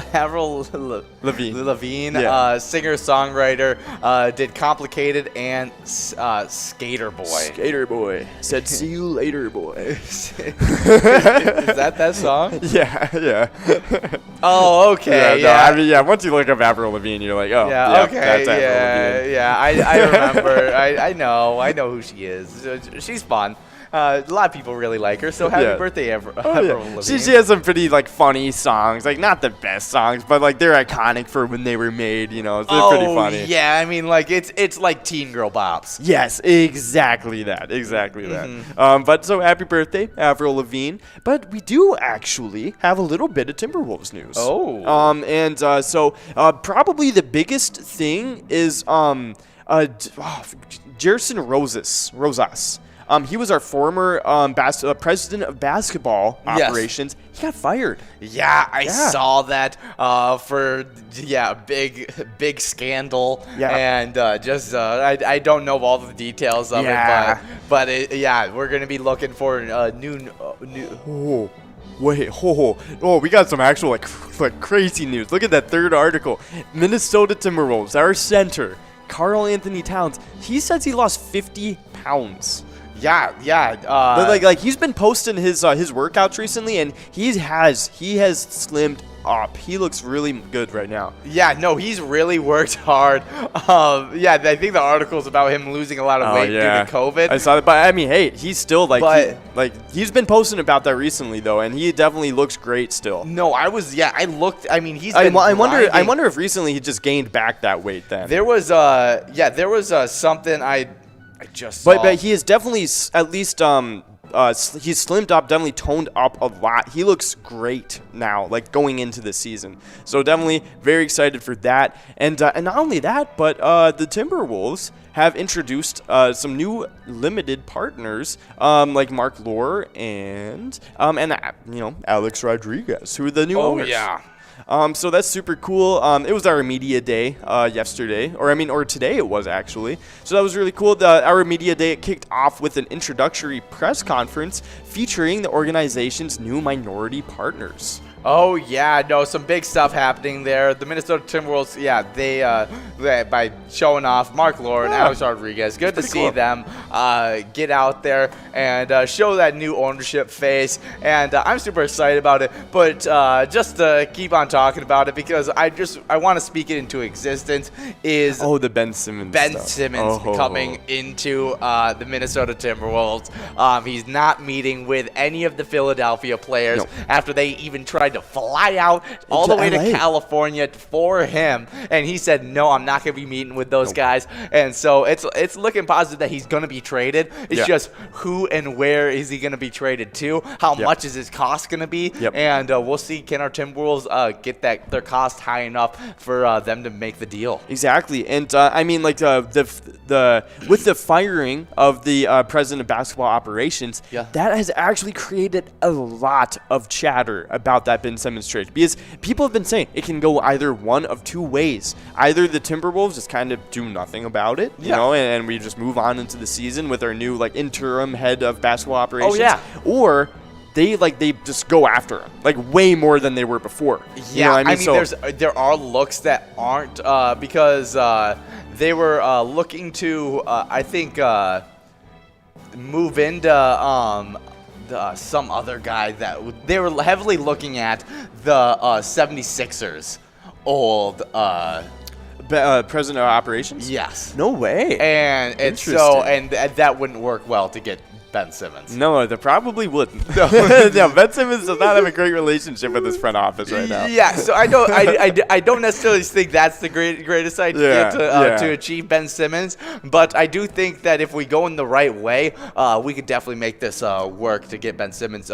Speaker 2: Lavigne, singer-songwriter, did Complicated and Skater Boy.
Speaker 1: Skater Boy. Said, see you later, boy.
Speaker 2: Is that song?
Speaker 1: Yeah.
Speaker 2: Oh, okay. Yeah,
Speaker 1: once you look up Avril Lavigne, you're like, oh,
Speaker 2: yeah, okay.
Speaker 1: That's Avril Lavigne.
Speaker 2: Yeah, I remember. I know who she is. She's fun. A lot of people really like her, so happy birthday, Avril Lavigne.
Speaker 1: She has some pretty funny songs, not the best songs, but they're iconic for when they were made. They're pretty funny.
Speaker 2: Yeah, I mean it's like teen girl bops.
Speaker 1: Yes, exactly that. But so happy birthday, Avril Lavigne. But we do actually have a little bit of Timberwolves news. So probably the biggest thing is Jerson Rosas. He was our former president of basketball operations. He got fired.
Speaker 2: Yeah, I saw that for big scandal. Yeah, and I don't know all the details of it, but we're gonna be looking for new.
Speaker 1: Wait, we got some actual crazy news. Look at that third article. Minnesota Timberwolves, our center, Karl Anthony Towns. He says he lost 50 pounds.
Speaker 2: Yeah.
Speaker 1: But like he's been posting his workouts recently, and he has slimmed up. He looks really good right now.
Speaker 2: Yeah, no, he's really worked hard. Yeah, I think the article's about him losing a lot of weight due to COVID.
Speaker 1: I saw that, but I mean, hey, he's still like, he's been posting about that recently though, and he definitely looks great still.
Speaker 2: No, I looked. I mean, he's.
Speaker 1: I wonder if recently he just gained back that weight then.
Speaker 2: There was something I just saw.
Speaker 1: But he is definitely at least he's slimmed up, definitely toned up a lot. He looks great now, like going into the season. So definitely very excited for that. And not only that, but the Timberwolves have introduced some new limited partners, like Mark Lore and Alex Rodriguez, who are the new owners.
Speaker 2: Yeah.
Speaker 1: So that's super cool. It was our media day yesterday, or today it was actually. So that was really cool. Our media day kicked off with an introductory press conference featuring the organization's new minority partners.
Speaker 2: Oh yeah, no, some big stuff happening there. The Minnesota Timberwolves, yeah, they by showing off Mark Lore and Alex Rodriguez. Good to see them get out there and show that new ownership face. And I'm super excited about it. But just to keep on talking about it, because I want to speak it into existence, is
Speaker 1: the Ben Simmons stuff.
Speaker 2: Coming into the Minnesota Timberwolves. He's not meeting with any of the Philadelphia players after they even tried to fly out all the way to California for him, and he said, no, I'm not going to be meeting with those guys. And so it's looking positive that he's going to be traded. It's just who and where is he going to be traded to? How much is his cost going to be? And we'll see, can our Timberwolves get their cost high enough for them to make the deal?
Speaker 1: Exactly. And I mean, like with the firing of the president of basketball operations, that has actually created a lot of chatter about that Ben Simmons trade, because people have been saying it can go either one of two ways. Either the Timberwolves just kind of do nothing about it, you know, and we just move on into the season with our new interim head of basketball operations. Or they just go after him way more than they were before. You know what I mean?
Speaker 2: There are looks that aren't because they were looking to I think move into some other guy that they were heavily looking at, the 76ers old
Speaker 1: president of operations.
Speaker 2: Yes.
Speaker 1: No way.
Speaker 2: And that wouldn't work well to get Ben Simmons.
Speaker 1: No, they probably wouldn't. No, Ben Simmons does not have a great relationship with his front office right now.
Speaker 2: Yeah, so I don't necessarily think that's the greatest idea to achieve Ben Simmons, but I do think that if we go in the right way, we could definitely make this work to get Ben Simmons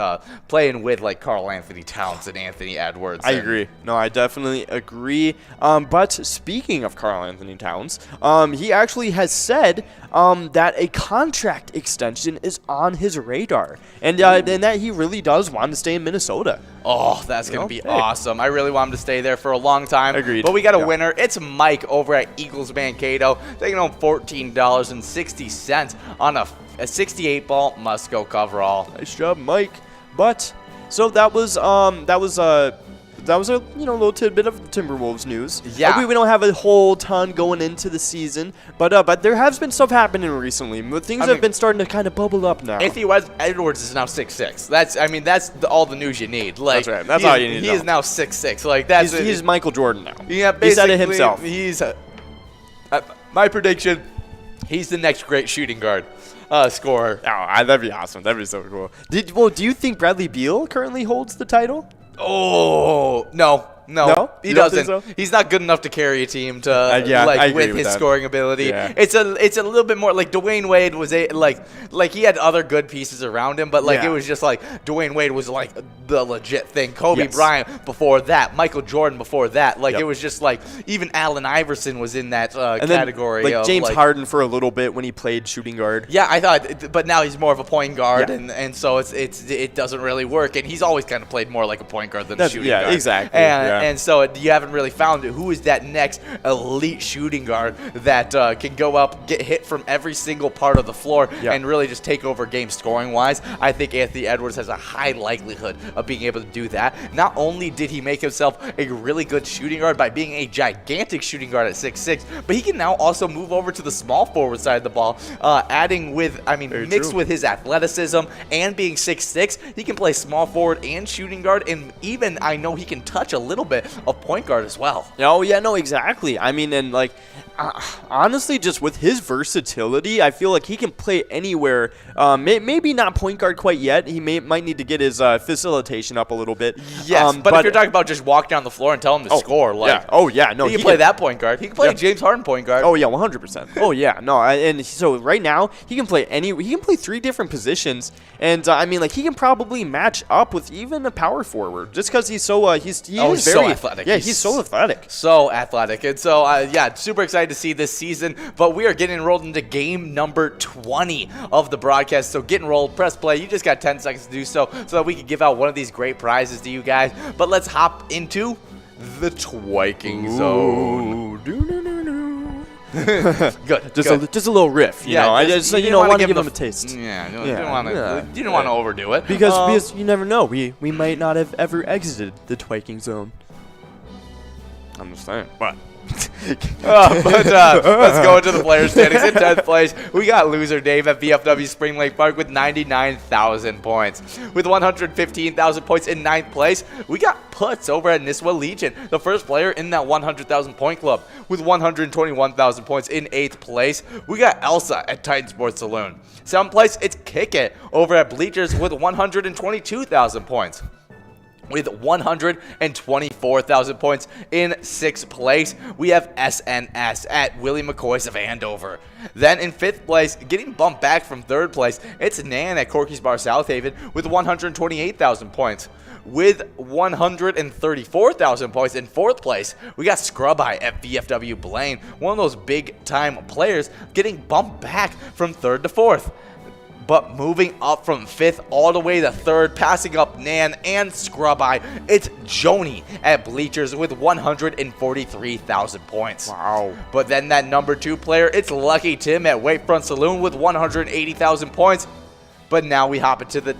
Speaker 2: playing with Karl Anthony Towns and Anthony Edwards.
Speaker 1: I agree. No, I definitely agree. But speaking of Karl Anthony Towns, he actually has said that a contract extension is on his radar, and that he really does want to stay in Minnesota.
Speaker 2: Oh, that's going to be awesome. I really want him to stay there for a long time.
Speaker 1: Agreed.
Speaker 2: But we got a winner. It's Mike over at Eagles Mankato, taking home $14.60 on a 68 ball must-go coverall.
Speaker 1: Nice job, Mike. But so that was a little tidbit of the Timberwolves news.
Speaker 2: Yeah.
Speaker 1: We don't have a whole ton going into the season, but there has been stuff happening recently. Things have been starting to kind of bubble up now.
Speaker 2: Anthony Edwards is now 6'6". That's all the news you need.
Speaker 1: That's right. That's all you need.
Speaker 2: He is now 6'6".
Speaker 1: He's Michael Jordan now.
Speaker 2: Yeah,
Speaker 1: he said it himself.
Speaker 2: He's my prediction. He's the next great shooting guard. Scorer.
Speaker 1: Oh, that'd be awesome. That'd be so cool. Do you think Bradley Beal currently holds the title?
Speaker 2: Oh, no, he doesn't. So? He's not good enough to carry a team to with his scoring ability. Yeah. It's a little bit more like Dwayne Wade was he had other good pieces around him, but it was just Dwayne Wade was the legit thing. Kobe Bryant before that, Michael Jordan before that. It was just even Allen Iverson was in that category.
Speaker 1: Then, James Harden for a little bit when he played shooting guard.
Speaker 2: Yeah, I thought, but now he's more of a point guard, and so it doesn't really work. And he's always kind of played more like a point guard than a shooting guard.
Speaker 1: Exactly.
Speaker 2: And And so you haven't really found who is that next elite shooting guard that can go up, get hit from every single part of the floor, and really just take over games scoring-wise. I think Anthony Edwards has a high likelihood of being able to do that. Not only did he make himself a really good shooting guard by being a gigantic shooting guard at 6'6", but he can now also move over to the small forward side of the ball, adding with, mixed with his athleticism and being 6'6", he can play small forward and shooting guard, and even I know he can touch a little bit of point guard as well.
Speaker 1: Oh, yeah, no, exactly. I mean, and like, honestly, just with his versatility, I feel like he can play anywhere. Maybe not point guard quite yet. He might need to get his facilitation up a little bit.
Speaker 2: Yes, but if you're talking about just walk down the floor and tell him to score, like,
Speaker 1: no,
Speaker 2: he can play that point guard. He can play James Harden point guard.
Speaker 1: Oh yeah, 100%. Oh yeah, no, and so right now he can play He can play 3 different positions, and he can probably match up with even a power forward, just because he's so he's very
Speaker 2: so athletic.
Speaker 1: Yeah, he's so athletic.
Speaker 2: So athletic, and so super excited to see this season. But we are getting enrolled into game number 20 of the broadcast. So get enrolled, press play. You just got 10 seconds to do so that we can give out one of these great prizes to you guys. But let's hop into the twiking zone. Good.
Speaker 1: Just a little riff, you know. I just want to give them a taste.
Speaker 2: Yeah, you didn't want to overdo it
Speaker 1: because you never know. We might not have ever exited the twiking zone. I'm just saying, but.
Speaker 2: Let's go into the player standings. In 10th place, we got loser Dave at VFW Spring Lake Park with 99,000 points. With 115,000 points in 9th place, we got Putz over at Nisswa Legion, the first player in that 100,000 point club. With 121,000 points in 8th place, we got Elsa at Titan Sports Saloon. 7th place, it's Kick It over at Bleachers with 122,000 points. With 124,000 points in 6th place, we have SNS at Willie McCoy's of Andover. Then in 5th place, getting bumped back from 3rd place, it's Nan at Corky's Bar South Haven with 128,000 points. With 134,000 points in 4th place, we got Scrub Eye at VFW Blaine, one of those big-time players getting bumped back from 3rd to 4th. But moving up from 5th all the way to 3rd, passing up Nan and Scrub Eye, it's Joni at Bleachers with 143,000 points.
Speaker 1: Wow.
Speaker 2: But then that number 2 player, it's Lucky Tim at Wakefront Saloon with 180,000 points. But now we hop into the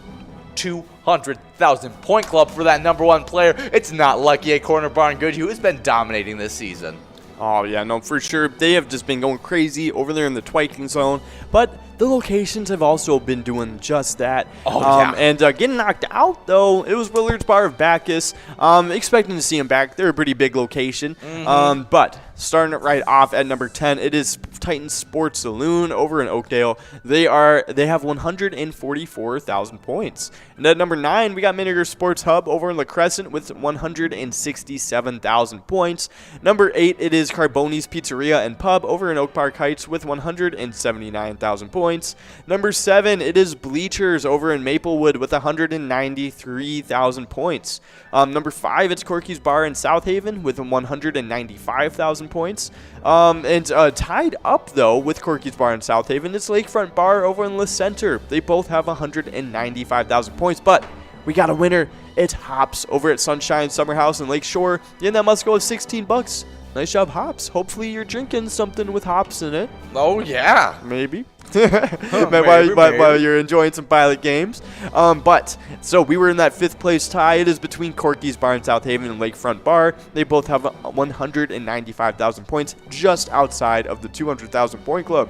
Speaker 2: 200,000 point club for that number 1 player. It's not Lucky at Corner Bar and Goodhue, who's been dominating this season.
Speaker 1: Oh, yeah, no, for sure. They have just been going crazy over there in the twiking zone. But the locations have also been doing just that. And getting knocked out, though, it was Willard's Bar of Bacchus. Expecting to see him back. They're a pretty big location. But starting it right off at number 10, it is Titan Sports Saloon over in Oakdale. They have 144,000 points. And at number 9, we got Miniger Sports Hub over in La Crescent with 167,000 points. Number 8, it is Carboni's Pizzeria and Pub over in Oak Park Heights with 179,000 points. Number 7, it is Bleachers over in Maplewood with 193,000 points. Number 5, it's Corky's Bar in South Haven with 195,000 points. And tied up, though, with Corky's Bar in South Haven, it's Lakefront Bar over in La Center. They both have 195,000 points, but we got a winner. It's Hops over at Sunshine Summer House in Lakeshore. And that must go with $16. Nice job, Hops. Hopefully you're drinking something with hops in it.
Speaker 2: Oh, yeah.
Speaker 1: Maybe. While you're enjoying some pilot games. So we were in that 5th place tie. It is between Corky's Bar in South Haven and Lakefront Bar. They both have 195,000 points, just outside of the 200,000 point club.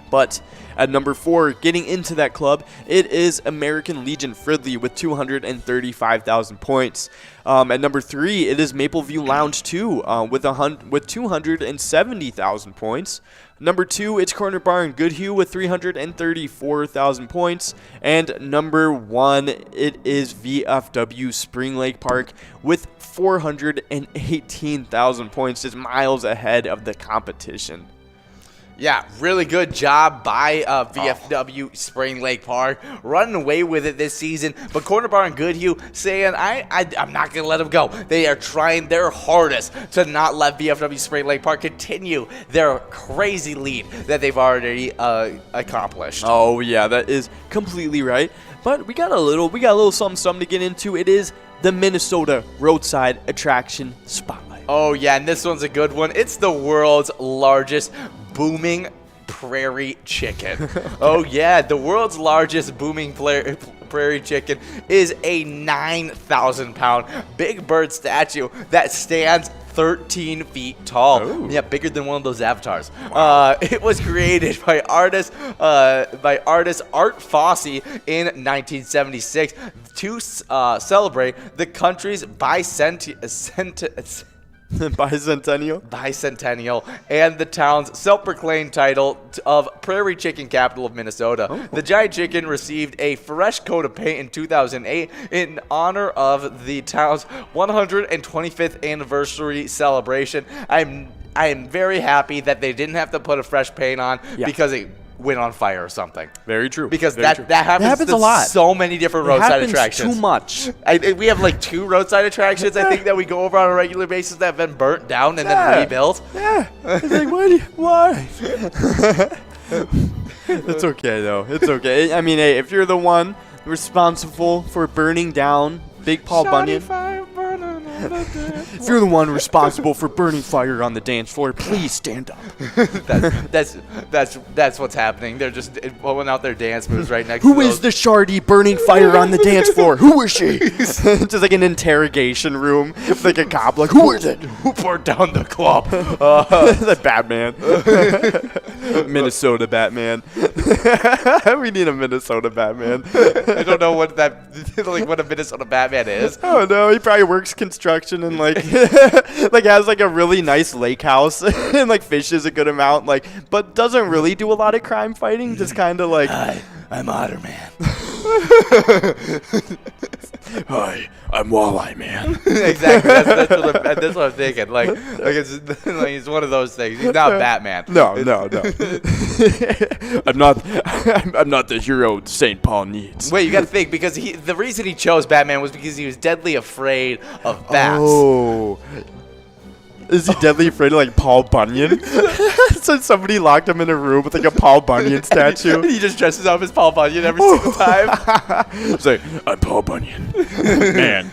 Speaker 1: But at number 4, getting into that club, it is American Legion Fridley with 235,000 points. At number 3, it is Mapleview Lounge 2 with 270,000 points. Number 2, it's Corner Bar in Goodhue with 334,000 points. And number 1, it is VFW Spring Lake Park with 418,000 points, just miles ahead of the competition.
Speaker 2: Yeah, really good job by VFW Spring Lake Park, running away with it this season. But Corner Bar and Goodhue saying, I'm not going to let them go. They are trying their hardest to not let VFW Spring Lake Park continue their crazy lead that they've already accomplished.
Speaker 1: Oh, yeah, that is completely right. But we got a little something to get into. It is the Minnesota Roadside Attraction Spotlight.
Speaker 2: Oh, yeah, and this one's a good one. It's the world's largest booming prairie chicken. Oh, yeah, the world's largest booming prairie chicken is a 9,000-pound big bird statue that stands 13 feet tall.
Speaker 1: Oh.
Speaker 2: Yeah, bigger than one of those avatars. Wow. It was created by artist Art Fosse in 1976 to celebrate the country's bicentennial and the town's self-proclaimed title of Prairie Chicken Capital of Minnesota. Oh. The giant chicken received a fresh coat of paint in 2008 in honor of the town's 125th anniversary celebration. I am very happy that they didn't have to put a fresh paint on because it went on fire or something.
Speaker 1: Very true.
Speaker 2: Because that happens
Speaker 1: a lot.
Speaker 2: So many different roadside attractions.
Speaker 1: Too much.
Speaker 2: We have like 2 roadside attractions, I think, that we go over on a regular basis that have been burnt down and then rebuilt.
Speaker 1: Yeah. It's like, why? It's okay, though. It's okay. I mean, hey, if you're the one responsible for burning down Big Paul Bunyan, if you're the one responsible for burning fire on the dance floor, please stand up.
Speaker 2: That's what's happening. They're just pulling out their dance moves right next
Speaker 1: Who
Speaker 2: to
Speaker 1: is the shardy burning fire on the dance floor? Who is she? Just like an interrogation room with like a cop. Like, who is it?
Speaker 2: Who burned down the club?
Speaker 1: The Batman. Minnesota Batman. We need a Minnesota Batman.
Speaker 2: I don't know what what a Minnesota Batman is.
Speaker 1: Oh no, he probably works construction and like like has like a really nice lake house and like fishes a good amount, like, but doesn't really do a lot of crime fighting. Just kind of like,
Speaker 2: hi, I'm Otter Man.
Speaker 1: Hi, I'm Walleye Man.
Speaker 2: Exactly. That's what I'm thinking. Like it's one of those things. He's not Batman.
Speaker 1: No. I'm not the hero St. Paul needs.
Speaker 2: Wait, you got to think, because the reason he chose Batman was because he was deadly afraid of bats.
Speaker 1: Oh. Is he deadly afraid of like Paul Bunyan? So somebody locked him in a room with like a Paul Bunyan statue.
Speaker 2: He just dresses up as Paul Bunyan every single time.
Speaker 1: It's like, I'm Paul Bunyan. Man.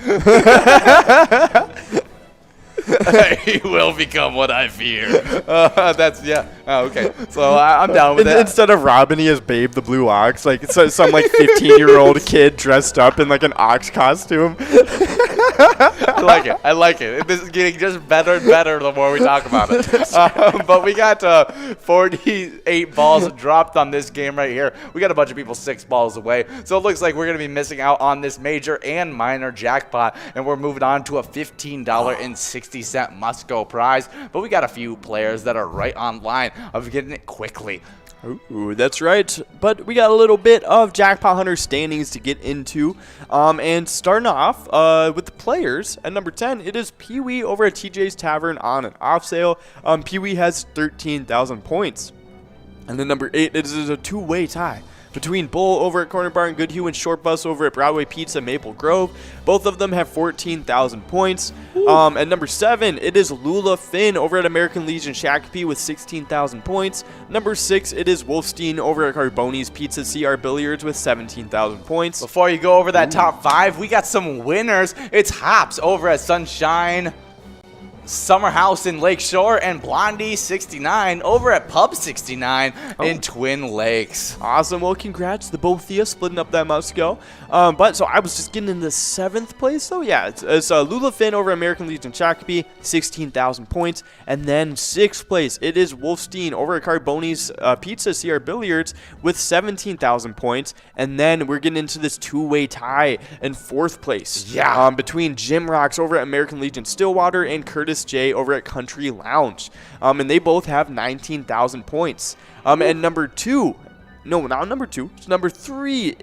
Speaker 2: He will become what I fear. Oh, okay. So I'm down with that.
Speaker 1: Instead of Robin, he has Babe the Blue Ox. Like some like 15-year-old kid dressed up in like an ox costume.
Speaker 2: I like it. This is getting just better and better the more we talk about it. But we got 48 balls dropped on this game right here. We got a bunch of people 6 balls away. So it looks like we're going to be missing out on this major and minor jackpot. And we're moving on to a $15.60 must-go prize. But we got a few players that are right on line of getting it quickly.
Speaker 1: Ooh, that's right. But we got a little bit of Jackpot Hunter standings to get into. And starting off with the players, at number 10, it is Pee-wee over at TJ's Tavern on an off sale. Pee-wee has 13,000 points. And then number 8, it is a two-way tie between Bull over at Corner Bar and Good Hue and Short Bus over at Broadway Pizza Maple Grove. Both of them have 14,000 points. At number 7, it is Lula Finn over at American Legion Shakopee with 16,000 points. Number 6, it is Wolfstein over at Carboni's Pizza CR Billiards with 17,000 points.
Speaker 2: Before you go over that top 5, we got some winners. It's Hops over at Sunshine Summer House in Lakeshore, and Blondie 69 over at Pub 69 in Twin Lakes.
Speaker 1: Awesome. Well, congrats to both of you splitting up that must-go. But so I was just getting in the 7th place, though. Yeah, it's Lula Finn over American Legion Shakopee, 16,000 points. And then 6th place, it is Wolfstein over at Carboni's Pizza CR Billiards with 17,000 points. And then we're getting into this two-way tie in 4th place.
Speaker 2: Yeah.
Speaker 1: Between Jim Rocks over at American Legion Stillwater and Curtis J over at Country Lounge. And they both have 19,000 points. And number 2, no, not number 2, it's number 3,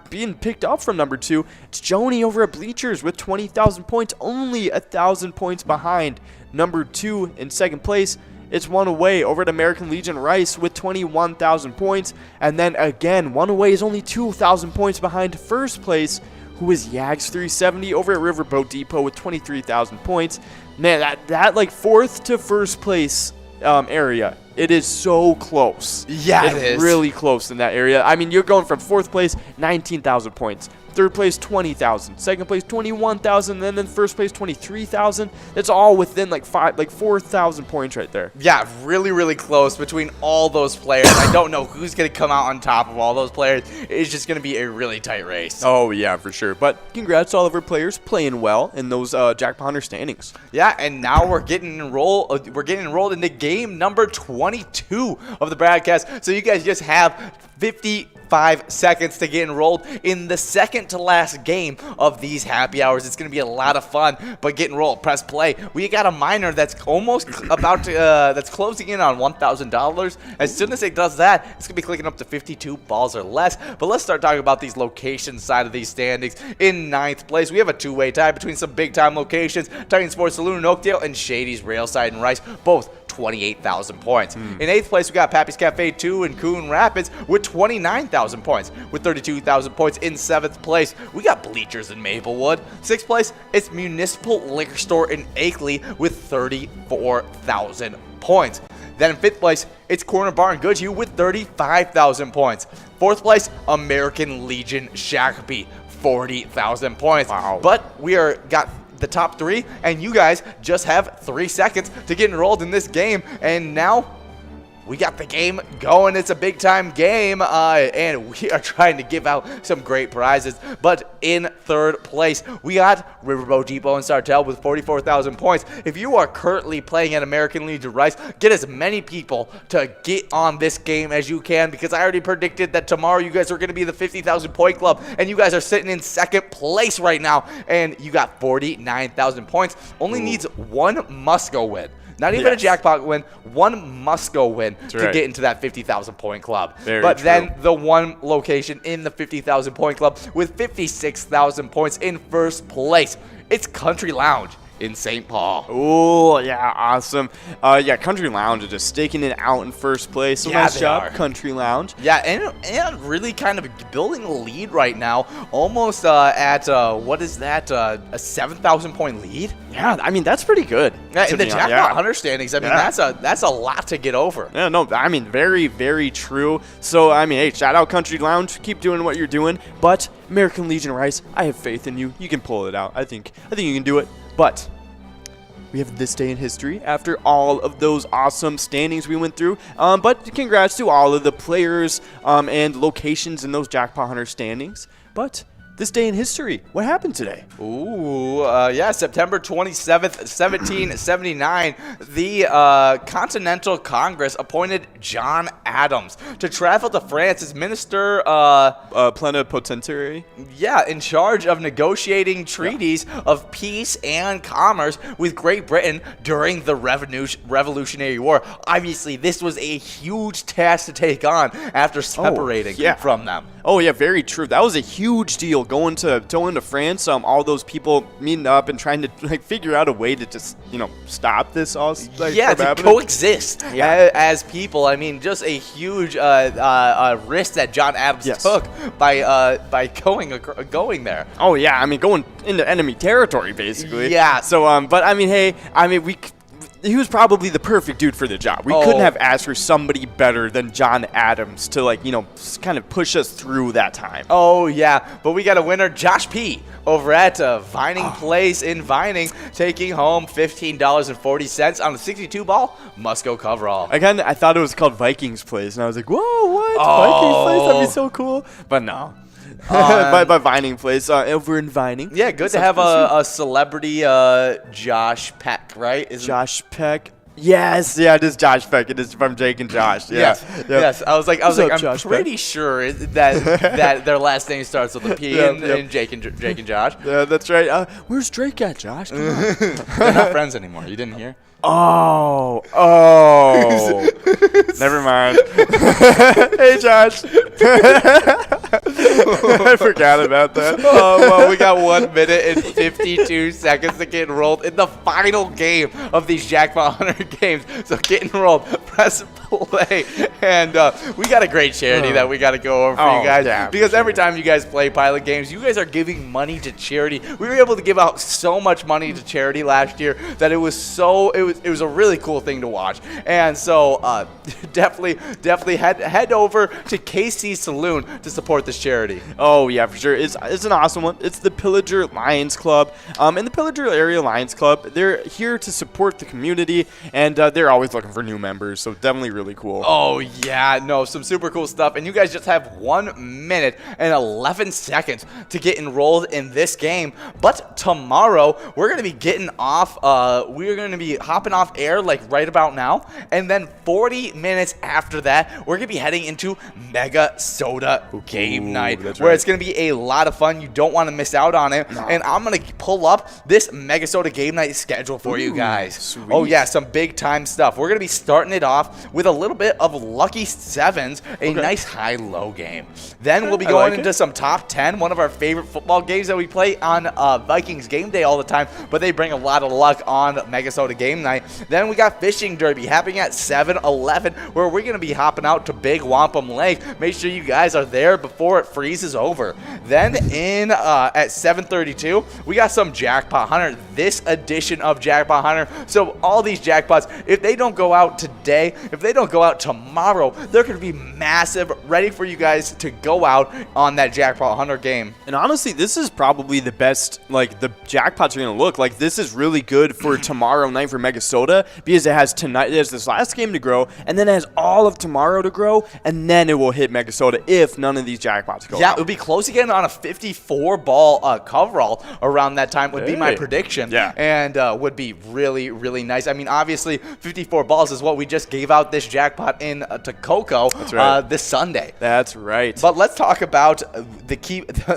Speaker 1: being picked up from number 2, it's Joni over at Bleachers with 20,000 points, only 1,000 points behind number 2 in 2nd place. It's one away over at American Legion Rice with 21,000 points. And then again, one away is only 2,000 points behind 1st place, who is Yags 370 over at Riverboat Depot with 23,000 points. Man, that like 4th to 1st place area. It is so close.
Speaker 2: Yeah,
Speaker 1: it's
Speaker 2: it is.
Speaker 1: really close in that area. I mean, you're going from 4th place, 19,000 points. 3rd place, 20,000. 2nd place, 21,000. And then 1st place, 23,000. That's all within like 4,000 points right there.
Speaker 2: Yeah, really, really close between all those players. I don't know who's going to come out on top of all those players. It's just going to be a really tight race.
Speaker 1: Oh, yeah, for sure. But congrats to all of our players playing well in those Jackpot Hunter standings.
Speaker 2: Yeah, and now we're getting enrolled. We're getting enrolled into game number 22 of the broadcast. So you guys just have 55 seconds to get enrolled in the second to last game of these happy hours. It's going to be a lot of fun, but get enrolled. Press play. We got a miner that's almost about to, that's closing in on $1,000. As soon as it does that, it's going to be clicking up to 52 balls or less. But let's start talking about these location side of these standings. In 9th place, we have a two-way tie between some big-time locations. Titan Sports Saloon in Oakdale and Shady's Railside and Rice, both 28,000 points. In 8th place, we got Pappy's Cafe 2 in Coon Rapids with 29,000 points. With 32,000 points in 7th place, we got Bleachers in Maplewood. 6th place, it's Municipal Liquor Store in Akeley with 34,000 points. Then in 5th place, it's Corner Bar in Goodhue with 35,000 points. 4th place, American Legion Shakopee, 40,000 points.
Speaker 1: Wow.
Speaker 2: But we got the top 3, and you guys just have 3 seconds to get enrolled in this game. And now we got the game going. It's a big time game, and we are trying to give out some great prizes. But in 3rd place, we got Riverboat Depot and Sartell with 44,000 points. If you are currently playing at American Legion Rice, get as many people to get on this game as you can, because I already predicted that tomorrow you guys are going to be the 50,000 point club, and you guys are sitting in 2nd place right now, and you got 49,000 points. Only needs one must-go win. Not even a jackpot win, one must-go win to get into that 50,000 point club. But then the one location in the 50,000 point club with 56,000 points in 1st place, it's Country Lounge in St. Paul.
Speaker 1: Oh, yeah, awesome. Yeah, Country Lounge is just staking it out in 1st place. So nice job, Country Lounge.
Speaker 2: Yeah, and really kind of building a lead right now, almost at, what is that, a 7,000 point lead?
Speaker 1: Yeah, I mean, that's pretty good.
Speaker 2: Yeah, in the Jackpot Hunter standings, I mean, that's a lot to get over.
Speaker 1: Yeah, no, I mean, very, very true. So, I mean, hey, shout out Country Lounge. Keep doing what you're doing. But American Legion Rice, I have faith in you. You can pull it out. I think you can do it. But we have this day in history after all of those awesome standings we went through. But congrats to all of the players and locations in those Jackpot Hunter standings. But this day in history, what happened today?
Speaker 2: Ooh, yeah, September 27th, 1779, the Continental Congress appointed John Adams to travel to France as minister,
Speaker 1: Plenipotentiary?
Speaker 2: Yeah, in charge of negotiating treaties of peace and commerce with Great Britain during the Revolutionary War. Obviously, this was a huge task to take on after separating from them.
Speaker 1: Oh, yeah, very true. That was a huge deal going to France. All those people meeting up and trying to figure out a way to just stop this all.
Speaker 2: To coexist as people. I mean, just a huge risk that John Adams took by going there.
Speaker 1: Oh yeah, I mean going into enemy territory basically.
Speaker 2: Yeah.
Speaker 1: So but I mean, hey, I mean he was probably the perfect dude for the job. We couldn't have asked for somebody better than John Adams to kind of push us through that time.
Speaker 2: Oh yeah, but we got a winner, Josh P. over at Vining Place in Vining, taking home $15.40 on the 62 ball must-go coverall.
Speaker 1: Again, I thought it was called Vikings Place, and I was like, whoa, what? Vikings Place? That'd be so cool. But no. By Vining Place, over in Vining.
Speaker 2: Yeah, good to have a celebrity Josh Peck, right?
Speaker 1: Josh Peck. Yes, yeah, it is Josh Peck. It is from Jake and Josh. Yeah.
Speaker 2: Yes. I was like, I'm pretty sure that their last name starts with a P in Jake and Josh.
Speaker 1: Yeah, that's right. Where's Drake at, Josh? Come on.
Speaker 2: They're not friends anymore. You didn't hear?
Speaker 1: Oh. Never mind. Hey, Josh. I forgot about that.
Speaker 2: Oh, well, we got 1 minute and 52 seconds to get enrolled in the final game of these Jackpot Hunter games. So get enrolled, press play, and we got a great charity that we got to go over for you guys.
Speaker 1: Yeah,
Speaker 2: because every time you guys play Pilot games, you guys are giving money to charity. We were able to give out so much money to charity last year that it was a really cool thing to watch. And so definitely head over to KC Saloon to support this charity.
Speaker 1: Oh, yeah, for sure. It's an awesome one. It's the Pillager Lions Club. And the Pillager Area Lions Club, they're here to support the community, and they're always looking for new members, so definitely really cool.
Speaker 2: Oh, yeah, no, some super cool stuff. And you guys just have 1 minute and 11 seconds to get enrolled in this game. But tomorrow, we're going to be getting off, we're going to be hopping off air like right about now. And then 40 minutes after that, we're going to be heading into Mega Soda Game Night, where it's going to be a lot of fun. You don't want to miss out on it. No. And I'm going to pull up this Mega Soda Game Night schedule for you guys.
Speaker 1: Sweet.
Speaker 2: Oh, yeah, some big time stuff. We're going to be starting it off with a little bit of Lucky Sevens, a nice high-low game. Then we'll be going into some Top 10, one of our favorite football games that we play on Vikings Game Day all the time, but they bring a lot of luck on Mega Soda Game Night. Then we got Fishing Derby happening at 7-11, where we're going to be hopping out to Big Wampum Lake. Make sure you guys are there before it freezes over. Then at 7:32, we got some Jackpot Hunter, this edition of Jackpot Hunter. So all these jackpots, if they don't go out today, if they don't go out tomorrow, they're going to be massive, ready for you guys to go out on that Jackpot Hunter game.
Speaker 1: And honestly, this is probably the best, like, the jackpots are going to look. Like, this is really good for tomorrow night for Mega Soda, because it has tonight, it has this last game to grow, and then it has all of tomorrow to grow, and then it will hit Mega Soda if none of these jackpots go out.
Speaker 2: It'll be close again on a 54-ball coverall around that time would be my prediction.
Speaker 1: Yeah.
Speaker 2: And would be really, really nice. I mean, obviously, 54 balls is what we just gave out this jackpot in to Coco this Sunday.
Speaker 1: That's right.
Speaker 2: But let's talk about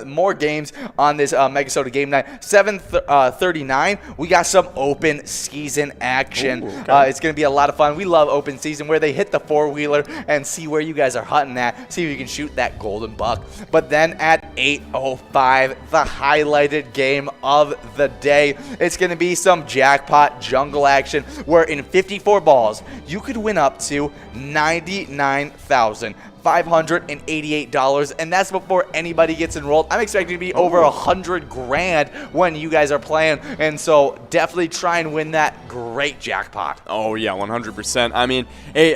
Speaker 2: more games on this Mega Soda Game Night. 7:39, we got some open season action.
Speaker 1: Ooh, okay.
Speaker 2: It's going to be a lot of fun. We love open season, where they hit the four-wheeler and see where you guys are hunting at, see if you can shoot that golden buck. But then at 8:05, the highlighted game of the day, it's going to be some jackpot jungle action, where in 54 balls, you could win up to $99,588, and that's before anybody gets enrolled. I'm expecting to be over $100,000 when you guys are playing, and so definitely try and win that great jackpot.
Speaker 1: Oh yeah, 100%. I mean, hey,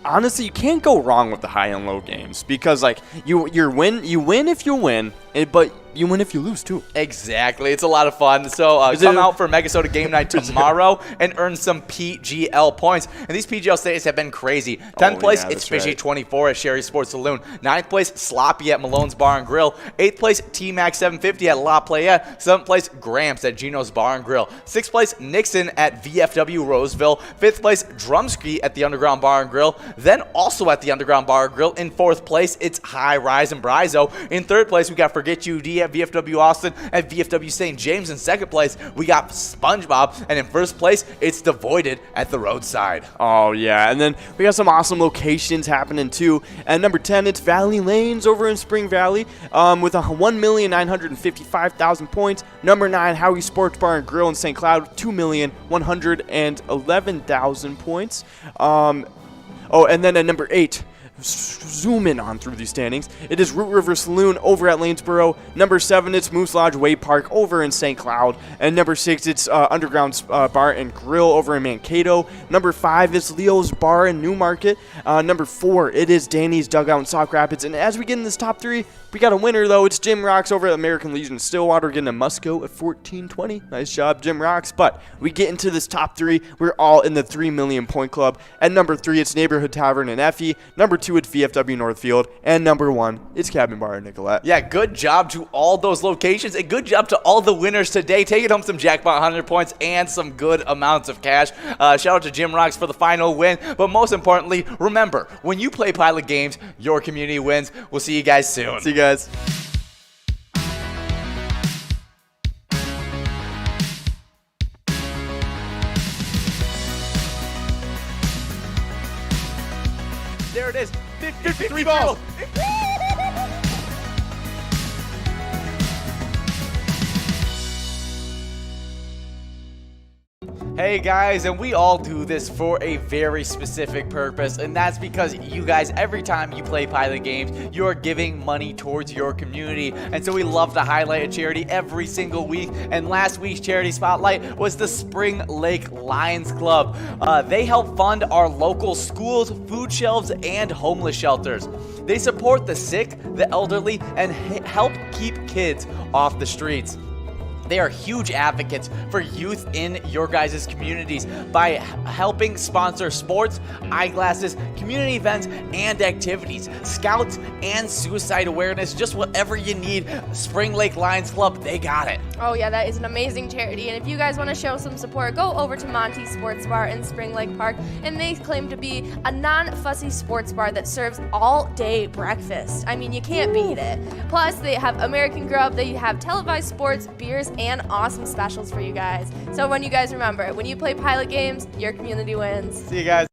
Speaker 1: honestly, you can't go wrong with the high and low games, because like you win if you win, but you win if you lose too.
Speaker 2: Exactly. It's a lot of fun. So come out for Mega Soda Game Night tomorrow and earn some PGL points. And these PGL stays have been crazy. 10th place, it's Fishy 24 at Sherry Sports Saloon. 9th place, Sloppy at Malone's Bar and Grill. 8th place, T-Max 750 at La Playa. 7th place, Gramps at Gino's Bar and Grill. 6th place, Nixon at VFW Roseville. 5th place, Drumski at the Underground Bar and Grill. Then also at the Underground Bar and Grill. In 4th place, it's High Rise and Brizo. In 3rd place, we got Forget You D at VFW Austin. At VFW St. James. In 2nd place, we got SpongeBob. And in 1st place, it's Devoided at the Roadside.
Speaker 1: Oh yeah, and then we got some awesome locations happening too. At number 10, it's Valley Lanes over in Spring Valley with 1,955,000 points. Number 9, Howie Sports Bar and Grill in St. Cloud, 2,111,000 points. And then at number 8, zoom in on through these standings, it is Root River Saloon over at Lanesboro. Number 7, it's Moose Lodge Way Park over in St. Cloud. And number 6, it's Underground Bar and Grill over in Mankato. Number 5 is Leo's Bar in Newmarket. Number 4, it is Danny's Dugout in Sauk Rapids. And as we get in this top 3, we got a winner, though. It's Jim Rocks over at American Legion Stillwater, getting a Musco at 1420. Nice job, Jim Rocks. But we get into this top 3. We're all in the 3 million point club. At number 3, it's Neighborhood Tavern in Effie. Number 2, it's VFW Northfield. And number 1, it's Cabin Bar in Nicolette.
Speaker 2: Yeah, good job to all those locations, and good job to all the winners today. Taking home some Jackpot 100 points and some good amounts of cash. Shout out to Jim Rocks for the final win. But most importantly, remember, when you play Pilot games, your community wins. We'll see you guys soon.
Speaker 1: See you guys.
Speaker 2: There it is. 53 balls. Hey guys, and we all do this for a very specific purpose, and that's because you guys, every time you play Pilot games, you're giving money towards your community. And so we love to highlight a charity every single week, and last week's charity spotlight was the Spring Lake Lions Club. They help fund our local schools, food shelves, and homeless shelters. They support the sick, the elderly, and help keep kids off the streets. They are huge advocates for youth in your guys' communities by helping sponsor sports, eyeglasses, community events, and activities, scouts, and suicide awareness, just whatever you need. Spring Lake Lions Club, they got it.
Speaker 3: Oh yeah, that is an amazing charity. And if you guys want to show some support, go over to Monty's Sports Bar in Spring Lake Park. And they claim to be a non-fussy sports bar that serves all-day breakfast. I mean, you can't beat it. Plus, they have American Grub, they have televised sports, beers, and awesome specials for you guys. So when you guys remember, when you play Pilot games, your community wins.
Speaker 2: See you guys.